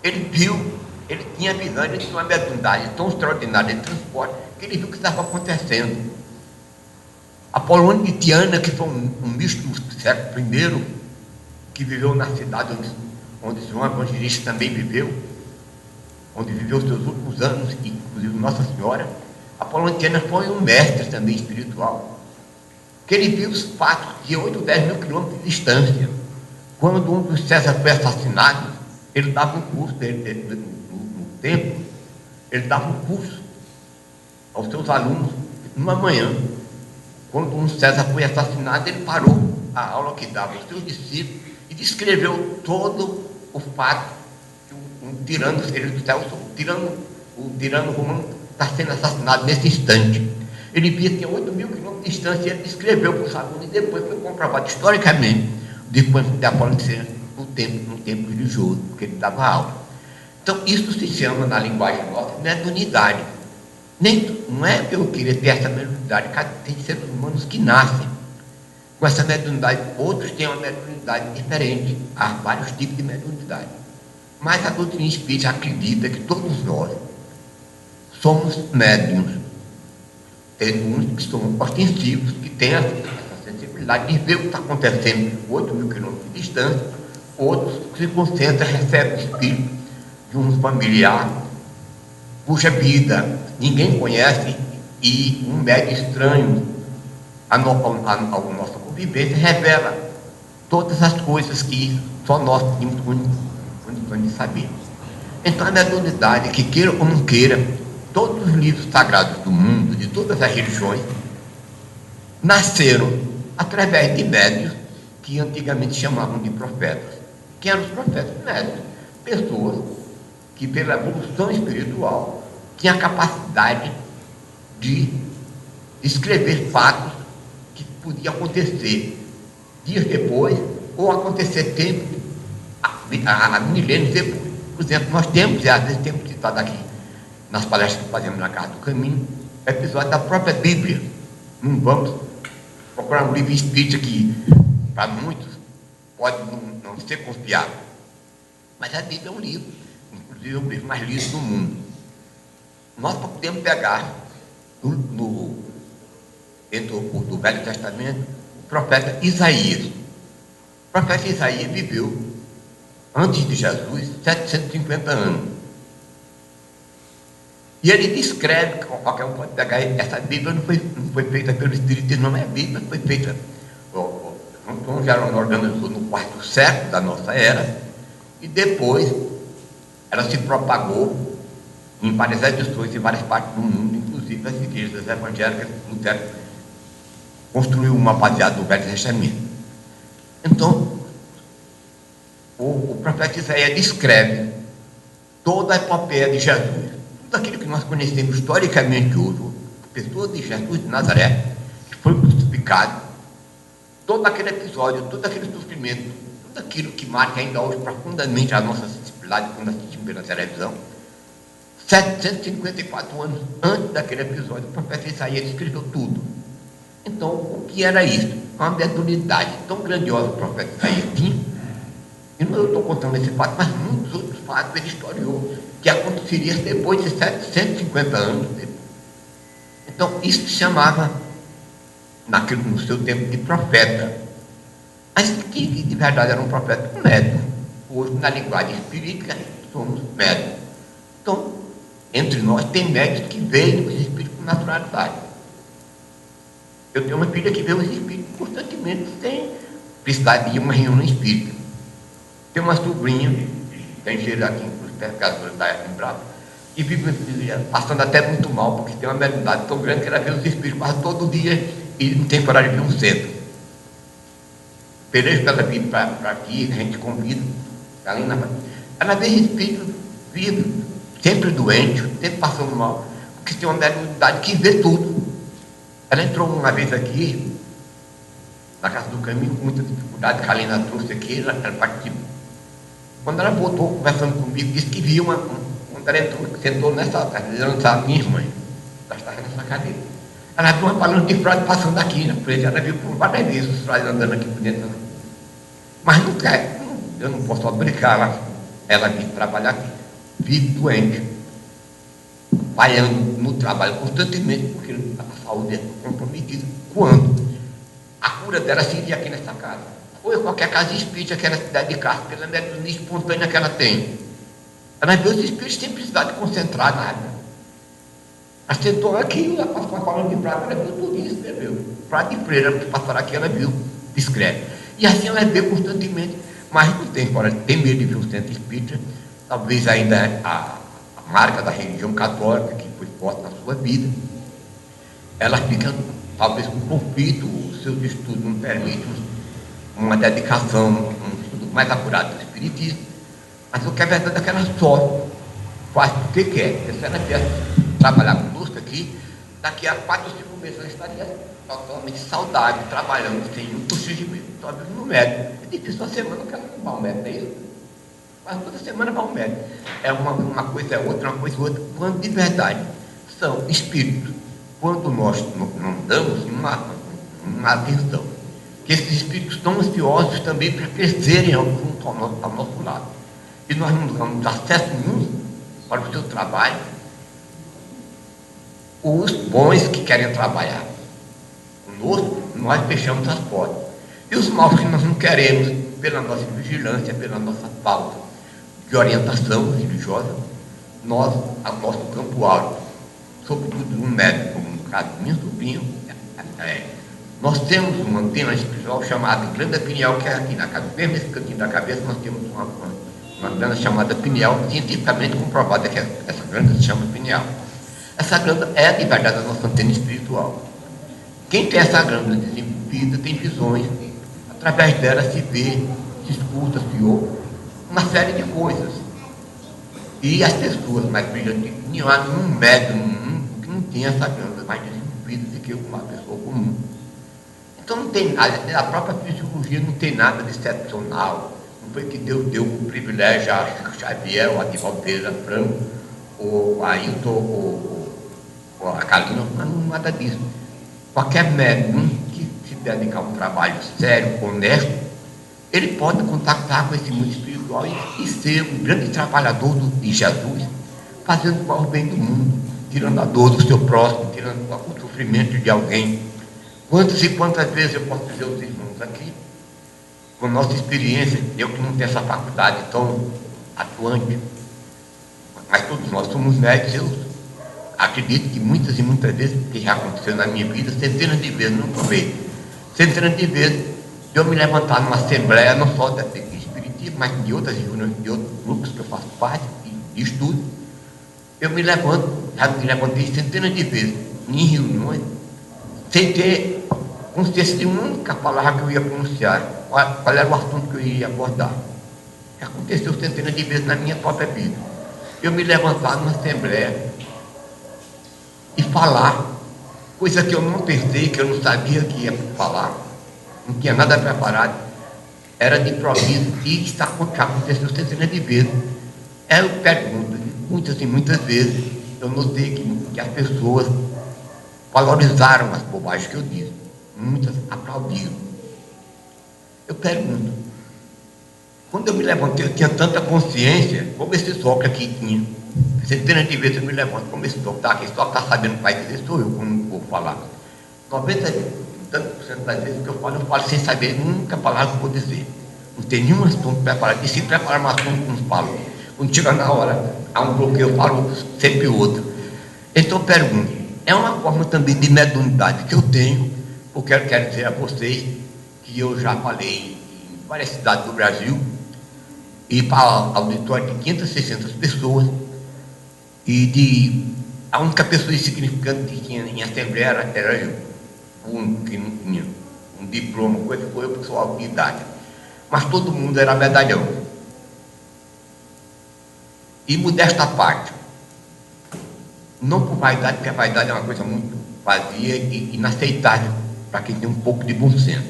Ele viu, ele tinha visão, ele tinha uma mediunidade tão extraordinária de transporte, que ele viu o que estava acontecendo. Apolônio de Tiana, que foi um misto do século I, que viveu na cidade onde João Evangelista também viveu, onde viveu os seus últimos anos, inclusive Nossa Senhora. Apolônio de Tiana foi um mestre também espiritual, que ele viu os fatos de 8 ou 10 mil quilômetros de distância. Quando um dos César foi assassinado, ele dava um curso, no templo, ele dava um curso aos seus alunos, numa manhã. Quando um César foi assassinado, ele parou a aula que dava aos seus discípulos e descreveu todo o fato que um tirano, o tirano romano está sendo assassinado nesse instante. Ele via que tinha 8.000 quilômetros de distância, e ele descreveu para os alunos, e depois foi comprovado historicamente, depois de Apolo de Sena, no tempo religioso, porque ele dava aula. Então, isso se chama, na linguagem nossa, mediunidade. Não é que eu queria ter essa mediunidade, tem seres humanos que nascem com essa mediunidade, outros têm uma mediunidade diferente, há vários tipos de mediunidade. Mas a doutrina espírita acredita que todos nós somos médiuns, uns que são ostensivos, que têm essa sensibilidade de ver o que está acontecendo a 8.000 quilômetros de distância, outros que se concentram, recebem o espírito de um familiar cuja vida ninguém conhece, e um médium estranho à nossa convivência revela todas as coisas que só nós temos condições de saber. Então, a mediunidade, que queira ou não queira, todos os livros sagrados do mundo, de todas as religiões, nasceram através de médiuns que antigamente chamavam de profetas. Quem eram os profetas? Médiuns, pessoas que, pela evolução espiritual, tinham a capacidade de escrever fatos que podiam acontecer dias depois, ou acontecer tempo, há milênios depois. Por exemplo, nós temos, e às vezes temos citado aqui, nas palestras que fazemos na Casa do Caminho, episódio da própria Bíblia. Não vamos procurar um livro espírita que, para muitos, pode não ser confiável. Mas a Bíblia é um livro, inclusive é o livro mais lido do mundo. Nós podemos pegar dentro do Velho Testamento o profeta Isaías. O profeta Isaías viveu, antes de Jesus, 750 anos. E ele descreve, qualquer um pode pegar, essa Bíblia não foi feita pelo Espiritismo, não é a Bíblia, foi feita. João Jerônimo organizou no 4º século da nossa era, e depois ela se propagou em várias edições, em várias partes do mundo, inclusive as igrejas evangélicas. Lutero construiu uma baseada no Velho Testamento. Então, o profeta Isaías descreve toda a epopeia de Jesus, tudo aquilo que nós conhecemos historicamente hoje, a pessoa de Jesus de Nazaré, que foi crucificado, todo aquele episódio, todo aquele sofrimento, tudo aquilo que marca ainda hoje profundamente a nossa sensibilidade quando assistimos pela televisão. 754 anos antes daquele episódio, o profeta Isaías escreveu tudo. Então, o que era isso? Uma mediunidade tão grandiosa o profeta Isaías tinha, e não eu estou contando esse fato, mas muitos outros fatos ele historiou, que aconteceria depois de 750 anos depois. Então, isso se chamava, no seu tempo, de profeta. Mas que de verdade era um profeta, um médium. Hoje, na linguagem espírita, somos médiums. Então, entre nós tem médios que veem os espíritos com naturalidade. Eu tenho uma filha que vê os espíritos constantemente, sem precisar de uma reunião espírita. Tem uma sobrinha, tem engenheiro aqui nos pescadores da F Brava, que vive passando até muito mal, porque tem uma mediunidade tão grande que ela vê os espíritos quase todo dia e não tem coragem de ver um centro. Pelejo para ela vir para aqui, a gente convida, ela vê espíritos vivos, sempre doente, sempre passando mal, porque tem uma mediunidade que vê tudo. Ela entrou uma vez aqui, na Casa do Caminho, com muita dificuldade, que a Helena trouxe aqui, ela participou. Quando ela voltou conversando comigo, disse que viu quando ela entrou, sentou nessa cadeira, onde estava minha irmã, ela estava nessa cadeira. Ela viu uma palavra de frade passando aqui na frente, ela viu por várias vezes os frades andando aqui por dentro. Mas não quer, eu não posso obrigar ela a vir trabalhar aqui. Vive doente, falhando no trabalho constantemente, porque a saúde é comprometida. Quando a cura dela seria aqui nessa casa, ou em qualquer casa espírita que ela se dedicasse, pela mediunidade espontânea que ela tem. Ela vê os espíritos sem precisar de concentrar nada. Ela sentou aqui, ela passou uma palavra de prata, ela viu tudo isso, escreveu. Prata de freira, que passou aqui, ela viu, escreve. E assim ela vê constantemente. mas não tem fora, tem medo de vir um centro espírita, talvez ainda a marca da religião católica, que foi forte na sua vida, ela fica talvez com conflito, os seus estudos não permitem uma dedicação, um estudo mais acurado do espiritismo, mas o que é verdade é que ela sofre, faz porque quer. Se ela viesse trabalhar conosco aqui, daqui a 4 ou 5 meses ela estaria totalmente saudável, trabalhando sem um constrangimento, talvez no médico. É difícil uma semana que ela não vai ao médico, é isso? Mas toda semana vai ao médico. É uma coisa é outra, uma coisa é outra, quando de verdade são espíritos. Quando nós não damos uma atenção, que esses espíritos estão ansiosos também para crescerem junto ao nosso lado. E nós não damos acesso nenhum para o seu trabalho, os bons que querem trabalhar conosco, nós fechamos as portas. E os maus que nós não queremos, pela nossa vigilância, pela nossa falta de orientação religiosa, nosso campo alto, sobretudo um médico, como no caso do meu sobrinho, nós temos uma antena espiritual chamada glândula pineal, que é aqui na cabeça, mesmo nesse cantinho da cabeça, nós temos uma glândula chamada pineal, cientificamente comprovada que essa glândula se chama pineal. Essa glândula é, de verdade, a nossa antena espiritual. Quem tem essa glândula desenvolvida tem visões, através dela se vê, se escuta, se ouve, uma série de coisas. E as pessoas mais brilhantes, nenhum médium no mundo que não tem essa glândula mais desenvolvida do que uma pessoa comum. Então não tem nada, a própria fisiologia não tem nada de excepcional. Não foi que Deus deu o privilégio a Chico Xavier, ou a Divaldo Pereira Franco, ou a Ailton, ou a Kalina, mas não nada disso. Qualquer médium que se dedicar a um trabalho sério, honesto, ele pode contactar com esse mundo espiritual e ser um grande trabalhador de Jesus, fazendo para o bem do mundo, tirando a dor do seu próximo, tirando o sofrimento de alguém. Quantas e quantas vezes eu posso dizer aos irmãos aqui, com nossa experiência, eu que não tenho essa faculdade tão atuante, mas todos nós somos médicos, eu acredito que muitas e muitas vezes, que já aconteceu na minha vida, centenas de vezes, não provei, centenas de vezes, eu me levantar numa assembleia, não só de espiritismo, mas de outras reuniões, de outros grupos que eu faço parte, de estudo, eu me levanto, já me levantei centenas de vezes, em reuniões, sem ter consciência de uma única palavra que eu ia pronunciar, qual era o assunto que eu ia abordar. Já aconteceu centenas de vezes na minha própria vida. Eu me levantar numa assembleia e falar, coisa que eu não pensei, que eu não sabia que ia falar, não tinha nada preparado, era de improviso, e já aconteceu centenas de vezes. Eu pergunto, muitas e muitas vezes, eu notei que as pessoas valorizaram as bobagens que eu disse, muitas aplaudiram. Eu pergunto, quando eu me levantei, eu tinha tanta consciência, como esse Sócrates aqui tinha. Centenas de vezes eu me levanto, como esse Sócrates está sabendo o que vai dizer, sou eu, como vou falar. 90% das vezes que eu falo sem saber nunca a palavra que eu vou dizer. Não tem nenhum assunto preparado, e se preparar um assunto, não falo. Quando chega na hora, há um bloqueio, eu falo sempre outro. Então eu pergunto, é uma forma também de mediunidade que eu tenho, porque eu quero dizer a vocês que eu já falei em várias cidades do Brasil, e para auditório de 500, 600 pessoas, e a única pessoa insignificante que tinha em assembleia era eu, que não tinha um diploma, coisa que foi eu, pessoal de idade. Mas todo mundo era medalhão. E modesta parte, não por vaidade, porque a vaidade é uma coisa muito vazia e inaceitável para quem tem um pouco de bom senso.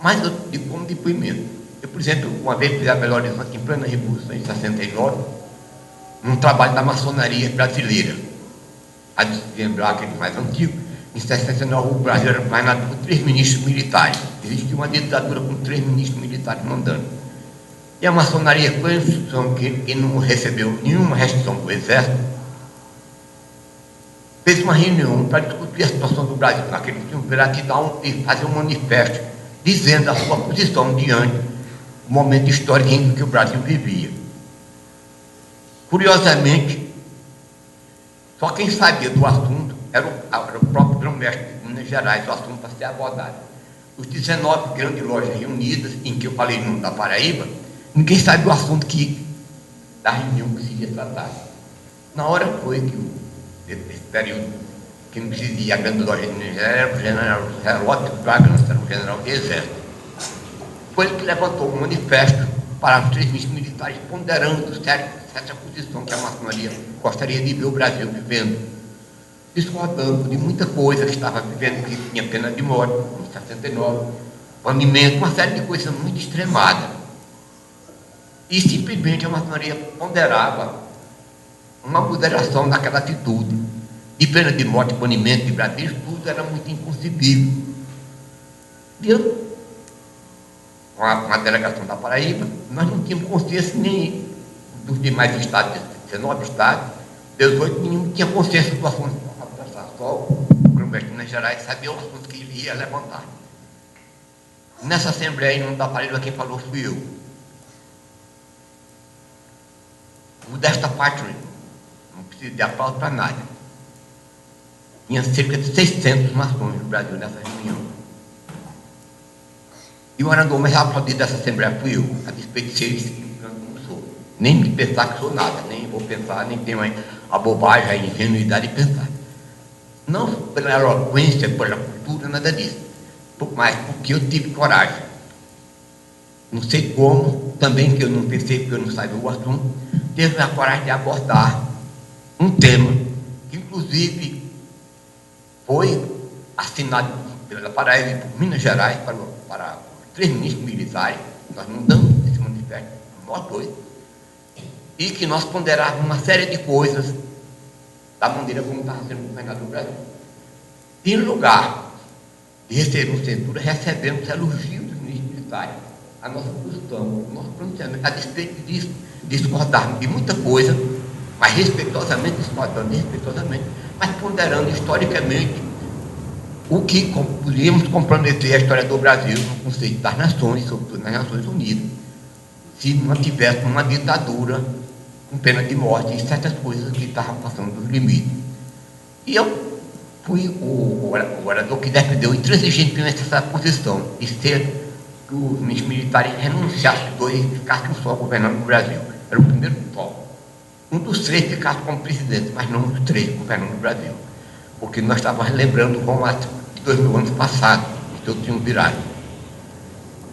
Mas eu digo como depoimento. Eu, por exemplo, uma vez fiz a Belo Horizonte em plena Revolução, em 69, num trabalho da maçonaria brasileira. A de lembrar aquele mais antigo, em 69 o Brasil era governado por 3 ministros militares. Existia uma ditadura com 3 ministros militares mandando. E a maçonaria, com a instrução que não recebeu nenhuma restrição do exército, fez uma reunião para discutir a situação do Brasil naquele tempo, e fazer um manifesto dizendo a sua posição diante do momento histórico em que o Brasil vivia. Curiosamente, só quem sabia do assunto era o próprio grão-mestre de Minas Gerais, o assunto para ser abordado. Os 19 grandes lojas reunidas, em que eu falei no da Paraíba, ninguém sabe o assunto da reunião que se ia tratar. Na hora foi que esse período, que não precisaria a grande loja de Minas era o general Heródoto Bragança, era o general do Exército. Foi ele que levantou um manifesto para os 3 militares, ponderando certa posição que a maçonaria gostaria de ver o Brasil vivendo, discordando de muita coisa que estava vivendo, que tinha pena de morte, em 69, banimento, uma série de coisas muito extremadas. E simplesmente a maçonaria ponderava uma moderação daquela atitude, de pena de morte, banimento de Brasil, tudo era muito inconcebível. E eu, com a delegação da Paraíba, nós não tínhamos consciência nem dos demais estados, 19 estados, 18, nenhum tinha consciência do assunto. Só o Grão-Mestre de Minas Gerais sabia o assunto que ele ia levantar. Nessa assembleia, em nome da Paraíba, quem falou fui eu. Desta parte, não precisa de aplauso para nada. Tinha cerca de 600 maçons no Brasil nessa reunião. E o orador mais aplaudido dessa assembleia fui eu, a despeito de ser insignificante como sou. Nem de pensar que sou nada, nem vou pensar, nem tenho a bobagem, a ingenuidade de pensar. Não pela eloquência, pela cultura, nada disso. Mas porque eu tive coragem. Não sei como, também que eu não pensei, porque eu não sabia o assunto, teve a coragem de abordar um tema que, inclusive, foi assinado pela Paraíba e por Minas Gerais para 3 ministros militares. Nós não damos esse manifesto, nós 2, e que nós ponderávamos uma série de coisas da maneira como estava sendo governado o Brasil. Em lugar de receber censura, recebemos elogios dos ministros militares, a nossa posição, o nosso pronunciamento, a despeito disso, discordarmos de muita coisa, mas respeitosamente, mas ponderando historicamente o que podíamos comprometer a história do Brasil no conceito das nações, sobretudo nas Nações Unidas, se não tivesse uma ditadura com pena de morte e certas coisas que estavam passando dos limites. E eu fui o orador que defendeu intransigentemente essa posição de ser que os militares renunciassem 2 e ficassem só governando o Brasil. Era o primeiro foco. Um dos 3 ficasse como presidente, mas não os 3 governando o Brasil. Porque nós estávamos lembrando como de 2000 anos passados, que todos tinham virado.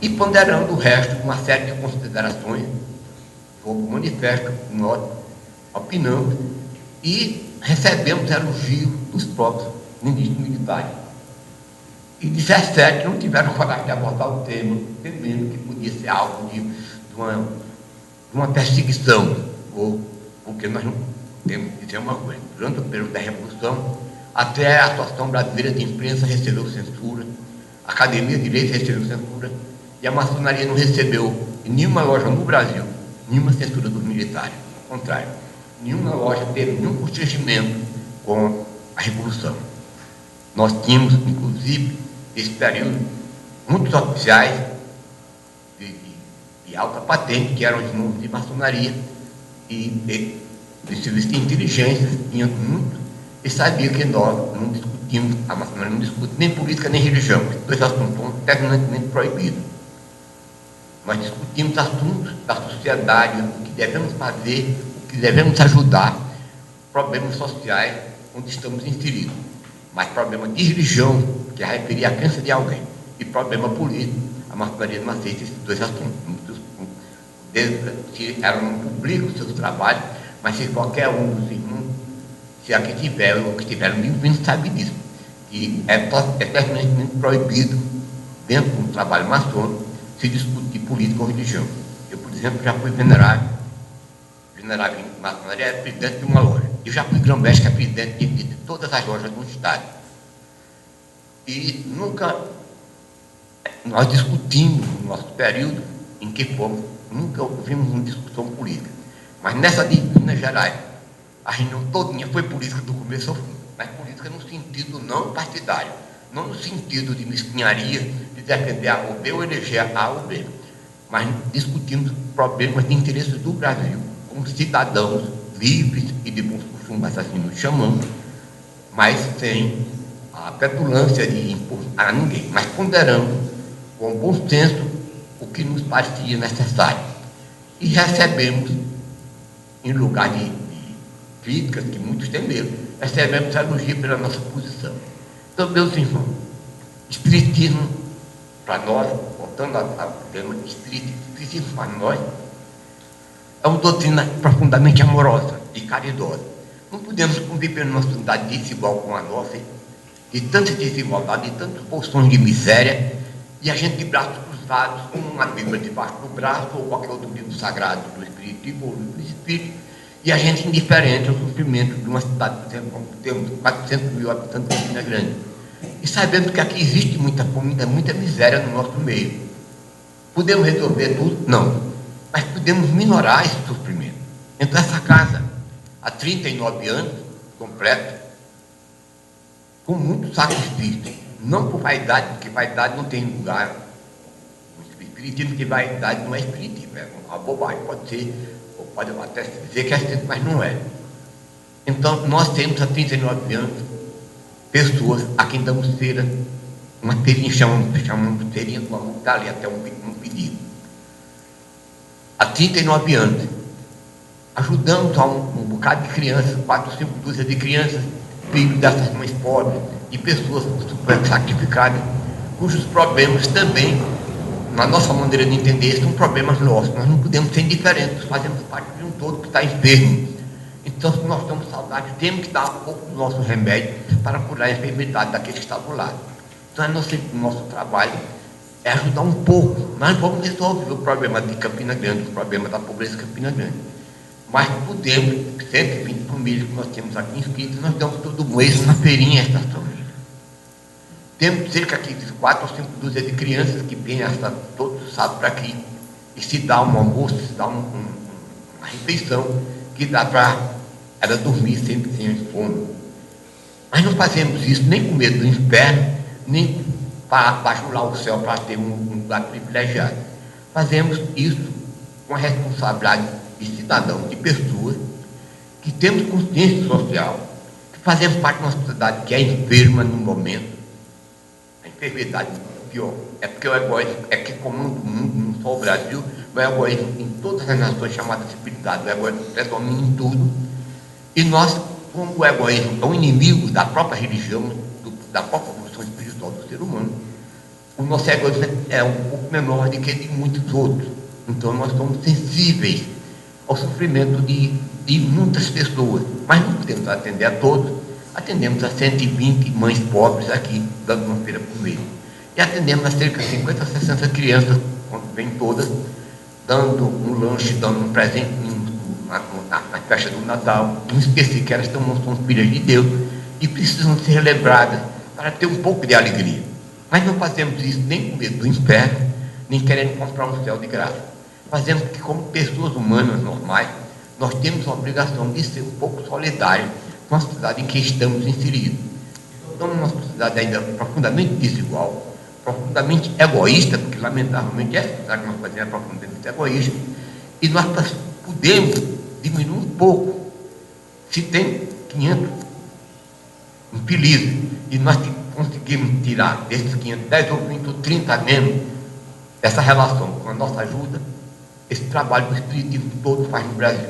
E ponderando o resto, uma série de considerações sobre o manifesto, nós opinamos e recebemos elogios dos próprios ministros militares. E 17 não tiveram coragem de abordar o tema, temendo que podia ser algo de uma perseguição, ou porque nós não temos que dizer uma coisa. Durante o período da Revolução, até a Associação Brasileira de Imprensa recebeu censura, a Academia de Direito recebeu censura, e a maçonaria não recebeu em nenhuma loja no Brasil nenhuma censura dos militares. Ao contrário, nenhuma loja teve nenhum constrangimento com a Revolução. Nós tínhamos, inclusive, nesse período, muitos oficiais de alta patente, que eram os nomes de maçonaria, e de serviço de inteligência, tinha muito, e sabia que nós não discutimos, a maçonaria não discute nem política nem religião, dois assuntos são terminantemente proibidos. Nós discutimos assuntos da sociedade, o que devemos fazer, o que devemos ajudar, problemas sociais onde estamos inseridos. Mas problema de religião, que é referir à crença de alguém, e problema político, a maçonaria não aceita esses 2 assuntos. Se ela não publica os seus trabalhos, mas se qualquer um dos irmãos, se aqui tiver ou que tiver um livro, sabe disso, que é permanentemente proibido, dentro do trabalho maçônico, se discutir política ou religião. Eu, por exemplo, já fui venerável em maçonaria, é presidente de uma loja. Eu já fui grão-mestre, que é presidente de todas as lojas do Estado. E nunca nós discutimos no nosso período em que fomos, nunca ouvimos uma discussão política. Mas nessa de Minas Gerais, a reunião todinha foi política do começo ao fim, mas política no sentido não partidário, não no sentido de mesquinharia, de defender A ou B ou eleger A ou B, mas discutimos problemas de interesse do Brasil, como cidadãos livres e de bons costumes, assim nos chamamos, mas sem a petulância de impor a ninguém, mas ponderando com bom senso o que nos parecia necessário. e recebemos, em lugar de críticas, que muitos têm medo, recebemos elogio pela nossa posição. Então, meus irmãos, Espiritismo, para nós, voltando ao tema, Espiritismo para nós, é uma doutrina profundamente amorosa e caridosa. Não podemos conviver numa sociedade desigual como a nossa, de tanta desigualdade, de tantas porções de miséria, e a gente de braços cruzados, com uma Bíblia debaixo do braço, ou qualquer outro livro sagrado do Espiritismo, ou do Espírito, e a gente indiferente ao sofrimento de uma cidade, por exemplo, como temos 400 mil habitantes de Campina Grande. E sabendo que aqui existe muita fome, muita miséria no nosso meio. Podemos resolver tudo? Não. Mas podemos minorar esse sofrimento. Então, essa casa, há 39 anos, completa, com muito sacrifício. Não por vaidade, porque vaidade não tem lugar. O espiritismo que vaidade não é espiritismo, é uma bobagem. Pode ser, ou pode até dizer que é assim, mas não é. Então, nós temos há 39 anos pessoas a quem damos feira, uma feirinha, chamamos feirinha, vamos dar ali até um pedido. Há 39 anos, ajudamos a um bocado de crianças, 4 ou 5 dúzias de crianças, filhos dessas mães pobres, e pessoas super sacrificadas, cujos problemas também, na nossa maneira de entender, são problemas nossos. Nós não podemos ser indiferentes, fazemos parte de um todo que está enfermo. Então, se nós estamos saudáveis, temos que dar um pouco do nosso remédio para curar a enfermidade daqueles que estavam lá. Então, nosso trabalho é ajudar um pouco. Nós vamos resolver o problema de Campina Grande, o problema da pobreza de Campina Grande. Mas podemos, 120 famílias que nós temos aqui inscritas, nós damos todo mês na feirinha a essas famílias. Temos cerca de 4 ou 5 dúzias de crianças que vêm todos os sábados para aqui, e se dá um almoço, se dá uma refeição que dá para ela dormir sempre sem fome. Mas não fazemos isso nem com medo do inferno, nem para bajular o céu para ter um lugar privilegiado. Fazemos isso com a responsabilidade de cidadãos, de pessoas que temos consciência social, que fazemos parte de uma sociedade que é enferma no momento. A enfermidade pior é porque o egoísmo é que comanda o mundo, não só o Brasil, o egoísmo em todas as nações chamadas civilizadas, o egoísmo predomina em tudo. E nós, como o egoísmo é um inimigo da própria religião, da própria evolução espiritual do ser humano, o nosso egoísmo é um pouco menor do que de muitos outros. Então, nós somos sensíveis ao sofrimento de muitas pessoas, mas não podemos atender a todos. Atendemos a 120 mães pobres aqui, dando uma feira por mês. E atendemos a cerca de 50 a 60 crianças, quando vêm todas, dando um lanche, dando um presente na festa do Natal. Não esqueci que elas não são filhas de Deus e precisam ser lembradas para ter um pouco de alegria. Mas não fazemos isso nem com medo do inferno, nem querendo comprar um céu de graça. Fazemos que, como pessoas humanas normais, nós temos a obrigação de ser um pouco solidários com a sociedade em que estamos inseridos. Estamos numa sociedade ainda profundamente desigual, profundamente egoísta, porque lamentavelmente essa sociedade que nós fazemos é profundamente egoísta, e nós podemos diminuir um pouco. Se tem 500 infelizes e nós conseguimos tirar desses 500 10 ou 20 ou 30 menos essa relação com a nossa ajuda, esse trabalho do espiritismo todo faz no Brasil.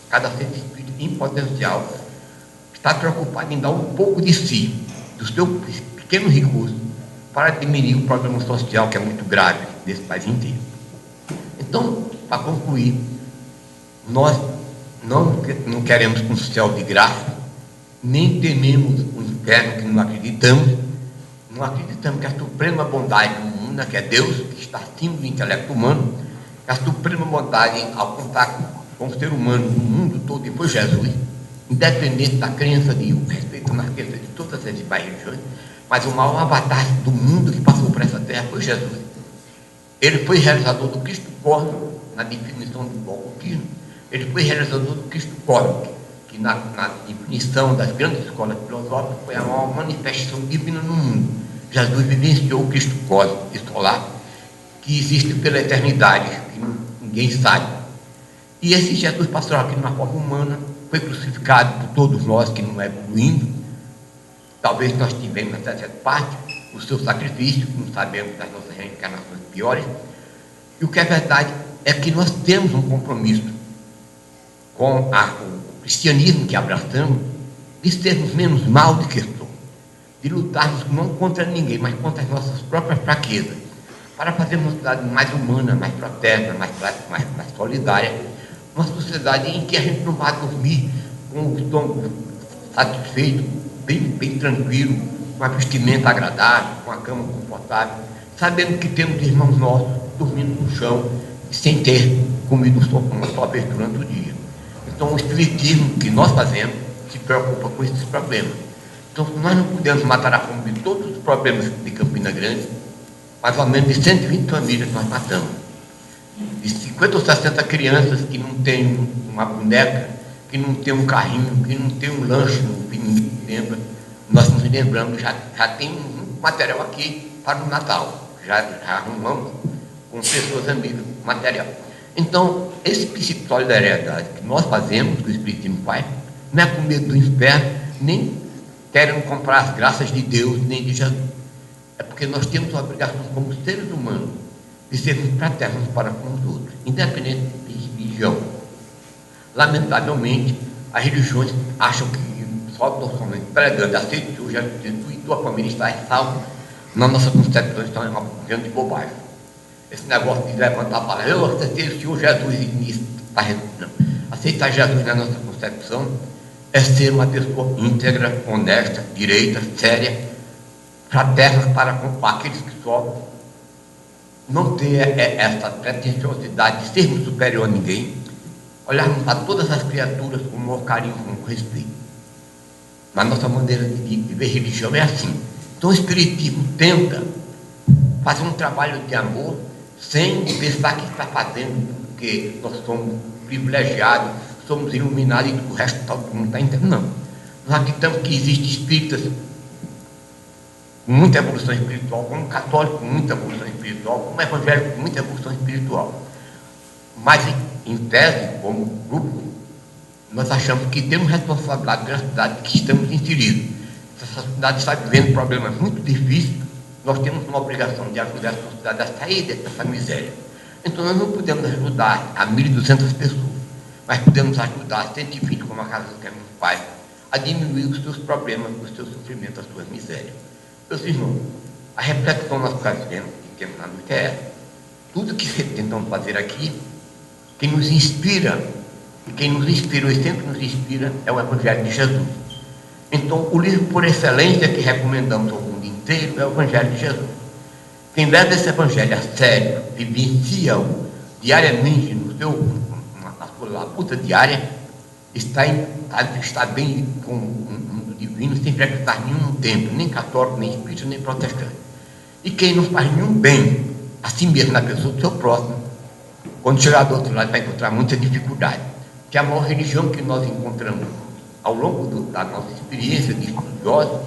Cada ser espírito em potencial está preocupado em dar um pouco de si, dos seus pequenos recursos, para diminuir o problema social que é muito grave nesse país inteiro. Então, para concluir, nós não queremos um céu de graça, nem tememos o inferno que não acreditamos que a suprema bondade do mundo, que é Deus, que está acima do intelecto humano, que a suprema bondade ao contato com o ser humano no mundo todo, e foi Jesus, independente da crença de respeito na crença de todas as demais religiões, mas o maior avatar do mundo que passou por essa terra foi Jesus. Ele foi realizador do Cristo cósmico, na definição do Balcoquismo. Ele foi realizador do Cristo cósmico, que na definição das grandes escolas filosóficas foi a maior manifestação divina no mundo. Jesus vivenciou o Cristo cósmico e solar, que existe pela eternidade, que ninguém sabe. E esse Jesus passou aqui numa forma humana, foi crucificado por todos nós que não evoluímos. Talvez nós tivemos, até certa parte, o seu sacrifício, que não sabemos das nossas reencarnações piores. E o que é verdade é que nós temos um compromisso com o cristianismo que abraçamos, de sermos menos mal do que somos, de lutarmos não contra ninguém, mas contra as nossas próprias fraquezas, para fazer uma sociedade mais humana, mais fraterna, mais solidária, uma sociedade em que a gente não vai dormir com o estômago satisfeito, bem tranquilo, com a vestimenta agradável, com a cama confortável, sabendo que temos irmãos nossos dormindo no chão, sem ter comido uma só vez durante o dia. Então, o espiritismo que nós fazemos se preocupa com esses problemas. Então, nós não podemos matar a fome de todos os problemas de Campina Grande, mais ou menos de 120 famílias nós matamos. De 50 ou 60 crianças que não têm uma boneca, que não tem um carrinho, que não tem um lanche, que ninguém lembra, nós nos lembramos, já tem um material aqui para o Natal, já arrumamos com pessoas amigas material. Então, esse princípio de solidariedade que nós fazemos, que o Espiritismo faz, não é com medo do inferno, nem querendo comprar as graças de Deus, nem de Jesus. É porque nós temos a obrigação como seres humanos de sermos fraternos para com os outros, independente de religião. Lamentavelmente, as religiões acham que só nós somos pregando, aceito que o Jesus e tua família está salvo, na nossa concepção estão uma grande bobagem. Esse negócio de levantar a palavra, eu aceitei o Senhor Jesus e nisso está resolvido. Aceitar Jesus na nossa concepção é ser uma pessoa íntegra, honesta, direita, séria, fraterna para com aqueles que sofrem, não ter essa pretensiosidade de sermos superior a ninguém, olharmos a todas as criaturas com maior carinho, com respeito. Mas nossa maneira de ver religião é assim. Então o Espiritismo tenta fazer um trabalho de amor sem pensar que está fazendo porque nós somos privilegiados, somos iluminados e o resto todo mundo está entendendo. Não. Nós acreditamos que existem espíritas com muita evolução espiritual, como católico com muita evolução espiritual, como evangélico com muita evolução espiritual. Mas, em tese, como grupo, nós achamos que temos responsabilidade pela sociedade que estamos inseridos. Se a sociedade está vivendo problemas muito difíceis, nós temos uma obrigação de ajudar a sociedade a sair dessa miséria. Então, nós não podemos ajudar a 1.200 pessoas, mas podemos ajudar a 120, como a Casa do Caminho faz, a diminuir os seus problemas, os seus sofrimentos, as suas misérias. Meus irmãos, a reflexão que nós fazemos, que temos na noite é essa. Tudo que tentamos fazer aqui, quem nos inspira, e quem nos inspirou e sempre nos inspira, é o Evangelho de Jesus. Então, o livro por excelência que recomendamos ao mundo inteiro é o Evangelho de Jesus. Quem leva esse Evangelho a sério, vivencia-o diariamente na sua labuta diária, está bem com o mundo divino, sem frequentar nenhum templo, nem católico, nem espírita, nem protestante. E quem não faz nenhum bem a si mesmo, na pessoa do seu próximo, quando chegar do outro lado vai encontrar muita dificuldade. Que a maior religião que nós encontramos ao longo da nossa experiência de estudiosos,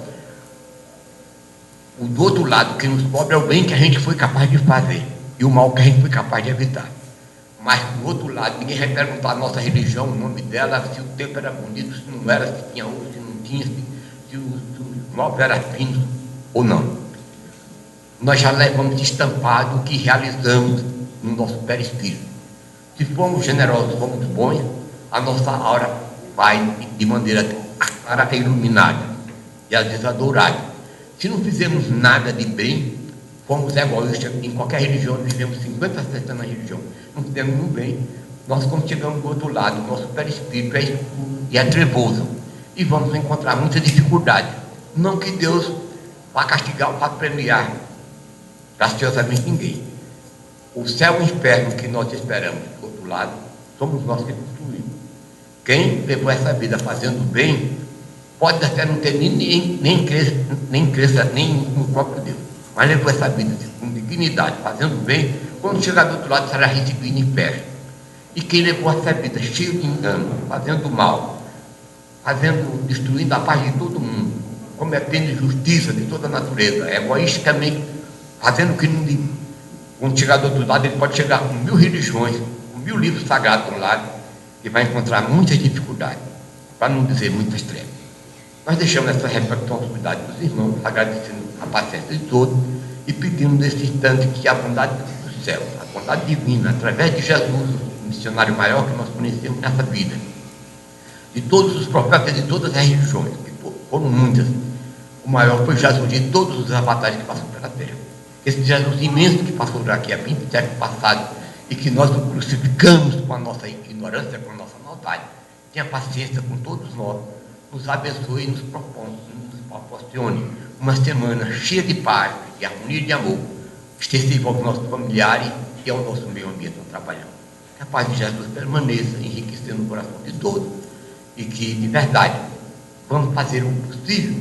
o do outro lado que nos cobra é o bem que a gente foi capaz de fazer e o mal que a gente foi capaz de evitar. Mas do outro lado, ninguém vai perguntar a nossa religião, o nome dela, se o tempo era bonito, se não era, se tinha ouro, se não tinha, se o mal era fino ou não. Nós já levamos estampado o que realizamos no nosso perispírito. Se formos generosos, formos bons, a nossa aura vai de maneira clara e iluminada, e às vezes adorada. Se não fizermos nada de bem, fomos egoístas. Em qualquer religião, vivemos 50, 60 na religião, não fizemos nenhum bem, nós quando chegamos do outro lado, o nosso perispírito é escuro e é trevoso, e vamos encontrar muita dificuldade. Não que Deus vá castigar ou vá premiar graciosamente ninguém. O céu e o inferno que nós esperamos do outro lado, somos nós que construímos. Quem levou essa vida fazendo bem, pode até não ter nem crença nem no próprio Deus, mas levou essa vida com dignidade, fazendo bem, quando chegar do outro lado será recebido em festa. E quem levou essa vida cheio de engano, fazendo mal, destruindo a paz de todo mundo, cometendo injustiça de toda a natureza, egoisticamente, fazendo o que não lhe. Quando chegar do outro lado, ele pode chegar com 1000 religiões, com 1000 livros sagrados do lado, e vai encontrar muitas dificuldades, para não dizer muitas trevas. Nós deixamos essa reflexão aos cuidados dos irmãos, agradecendo a paciência de todos e pedindo nesse instante que a bondade do dos céus, a vontade divina, através de Jesus, o missionário maior que nós conhecemos nessa vida, de todos os profetas de todas as religiões, que foram muitas. O maior foi Jesus de todos os avatares que passou pela terra. Esse Jesus imenso que passou daqui há 20 séculos passados e que nós o crucificamos com a nossa ignorância, com a nossa maldade, tenha paciência com todos nós, nos abençoe e nos proporcione uma semana cheia de paz, de harmonia e de amor, extensiva aos nossos familiares e ao nosso meio ambiente onde trabalhamos. Que a paz de Jesus permaneça enriquecendo o coração de todos e que, de verdade, vamos fazer o possível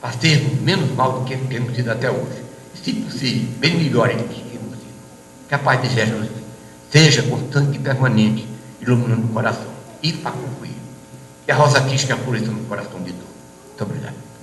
para sermos menos mal do que temos sido até hoje. E, se possível, bem melhores do que temos sido. Que a paz de Jesus seja constante e permanente, iluminando o coração. E, para concluir, que a rosa quisca floresça no coração de todos. Muito obrigado.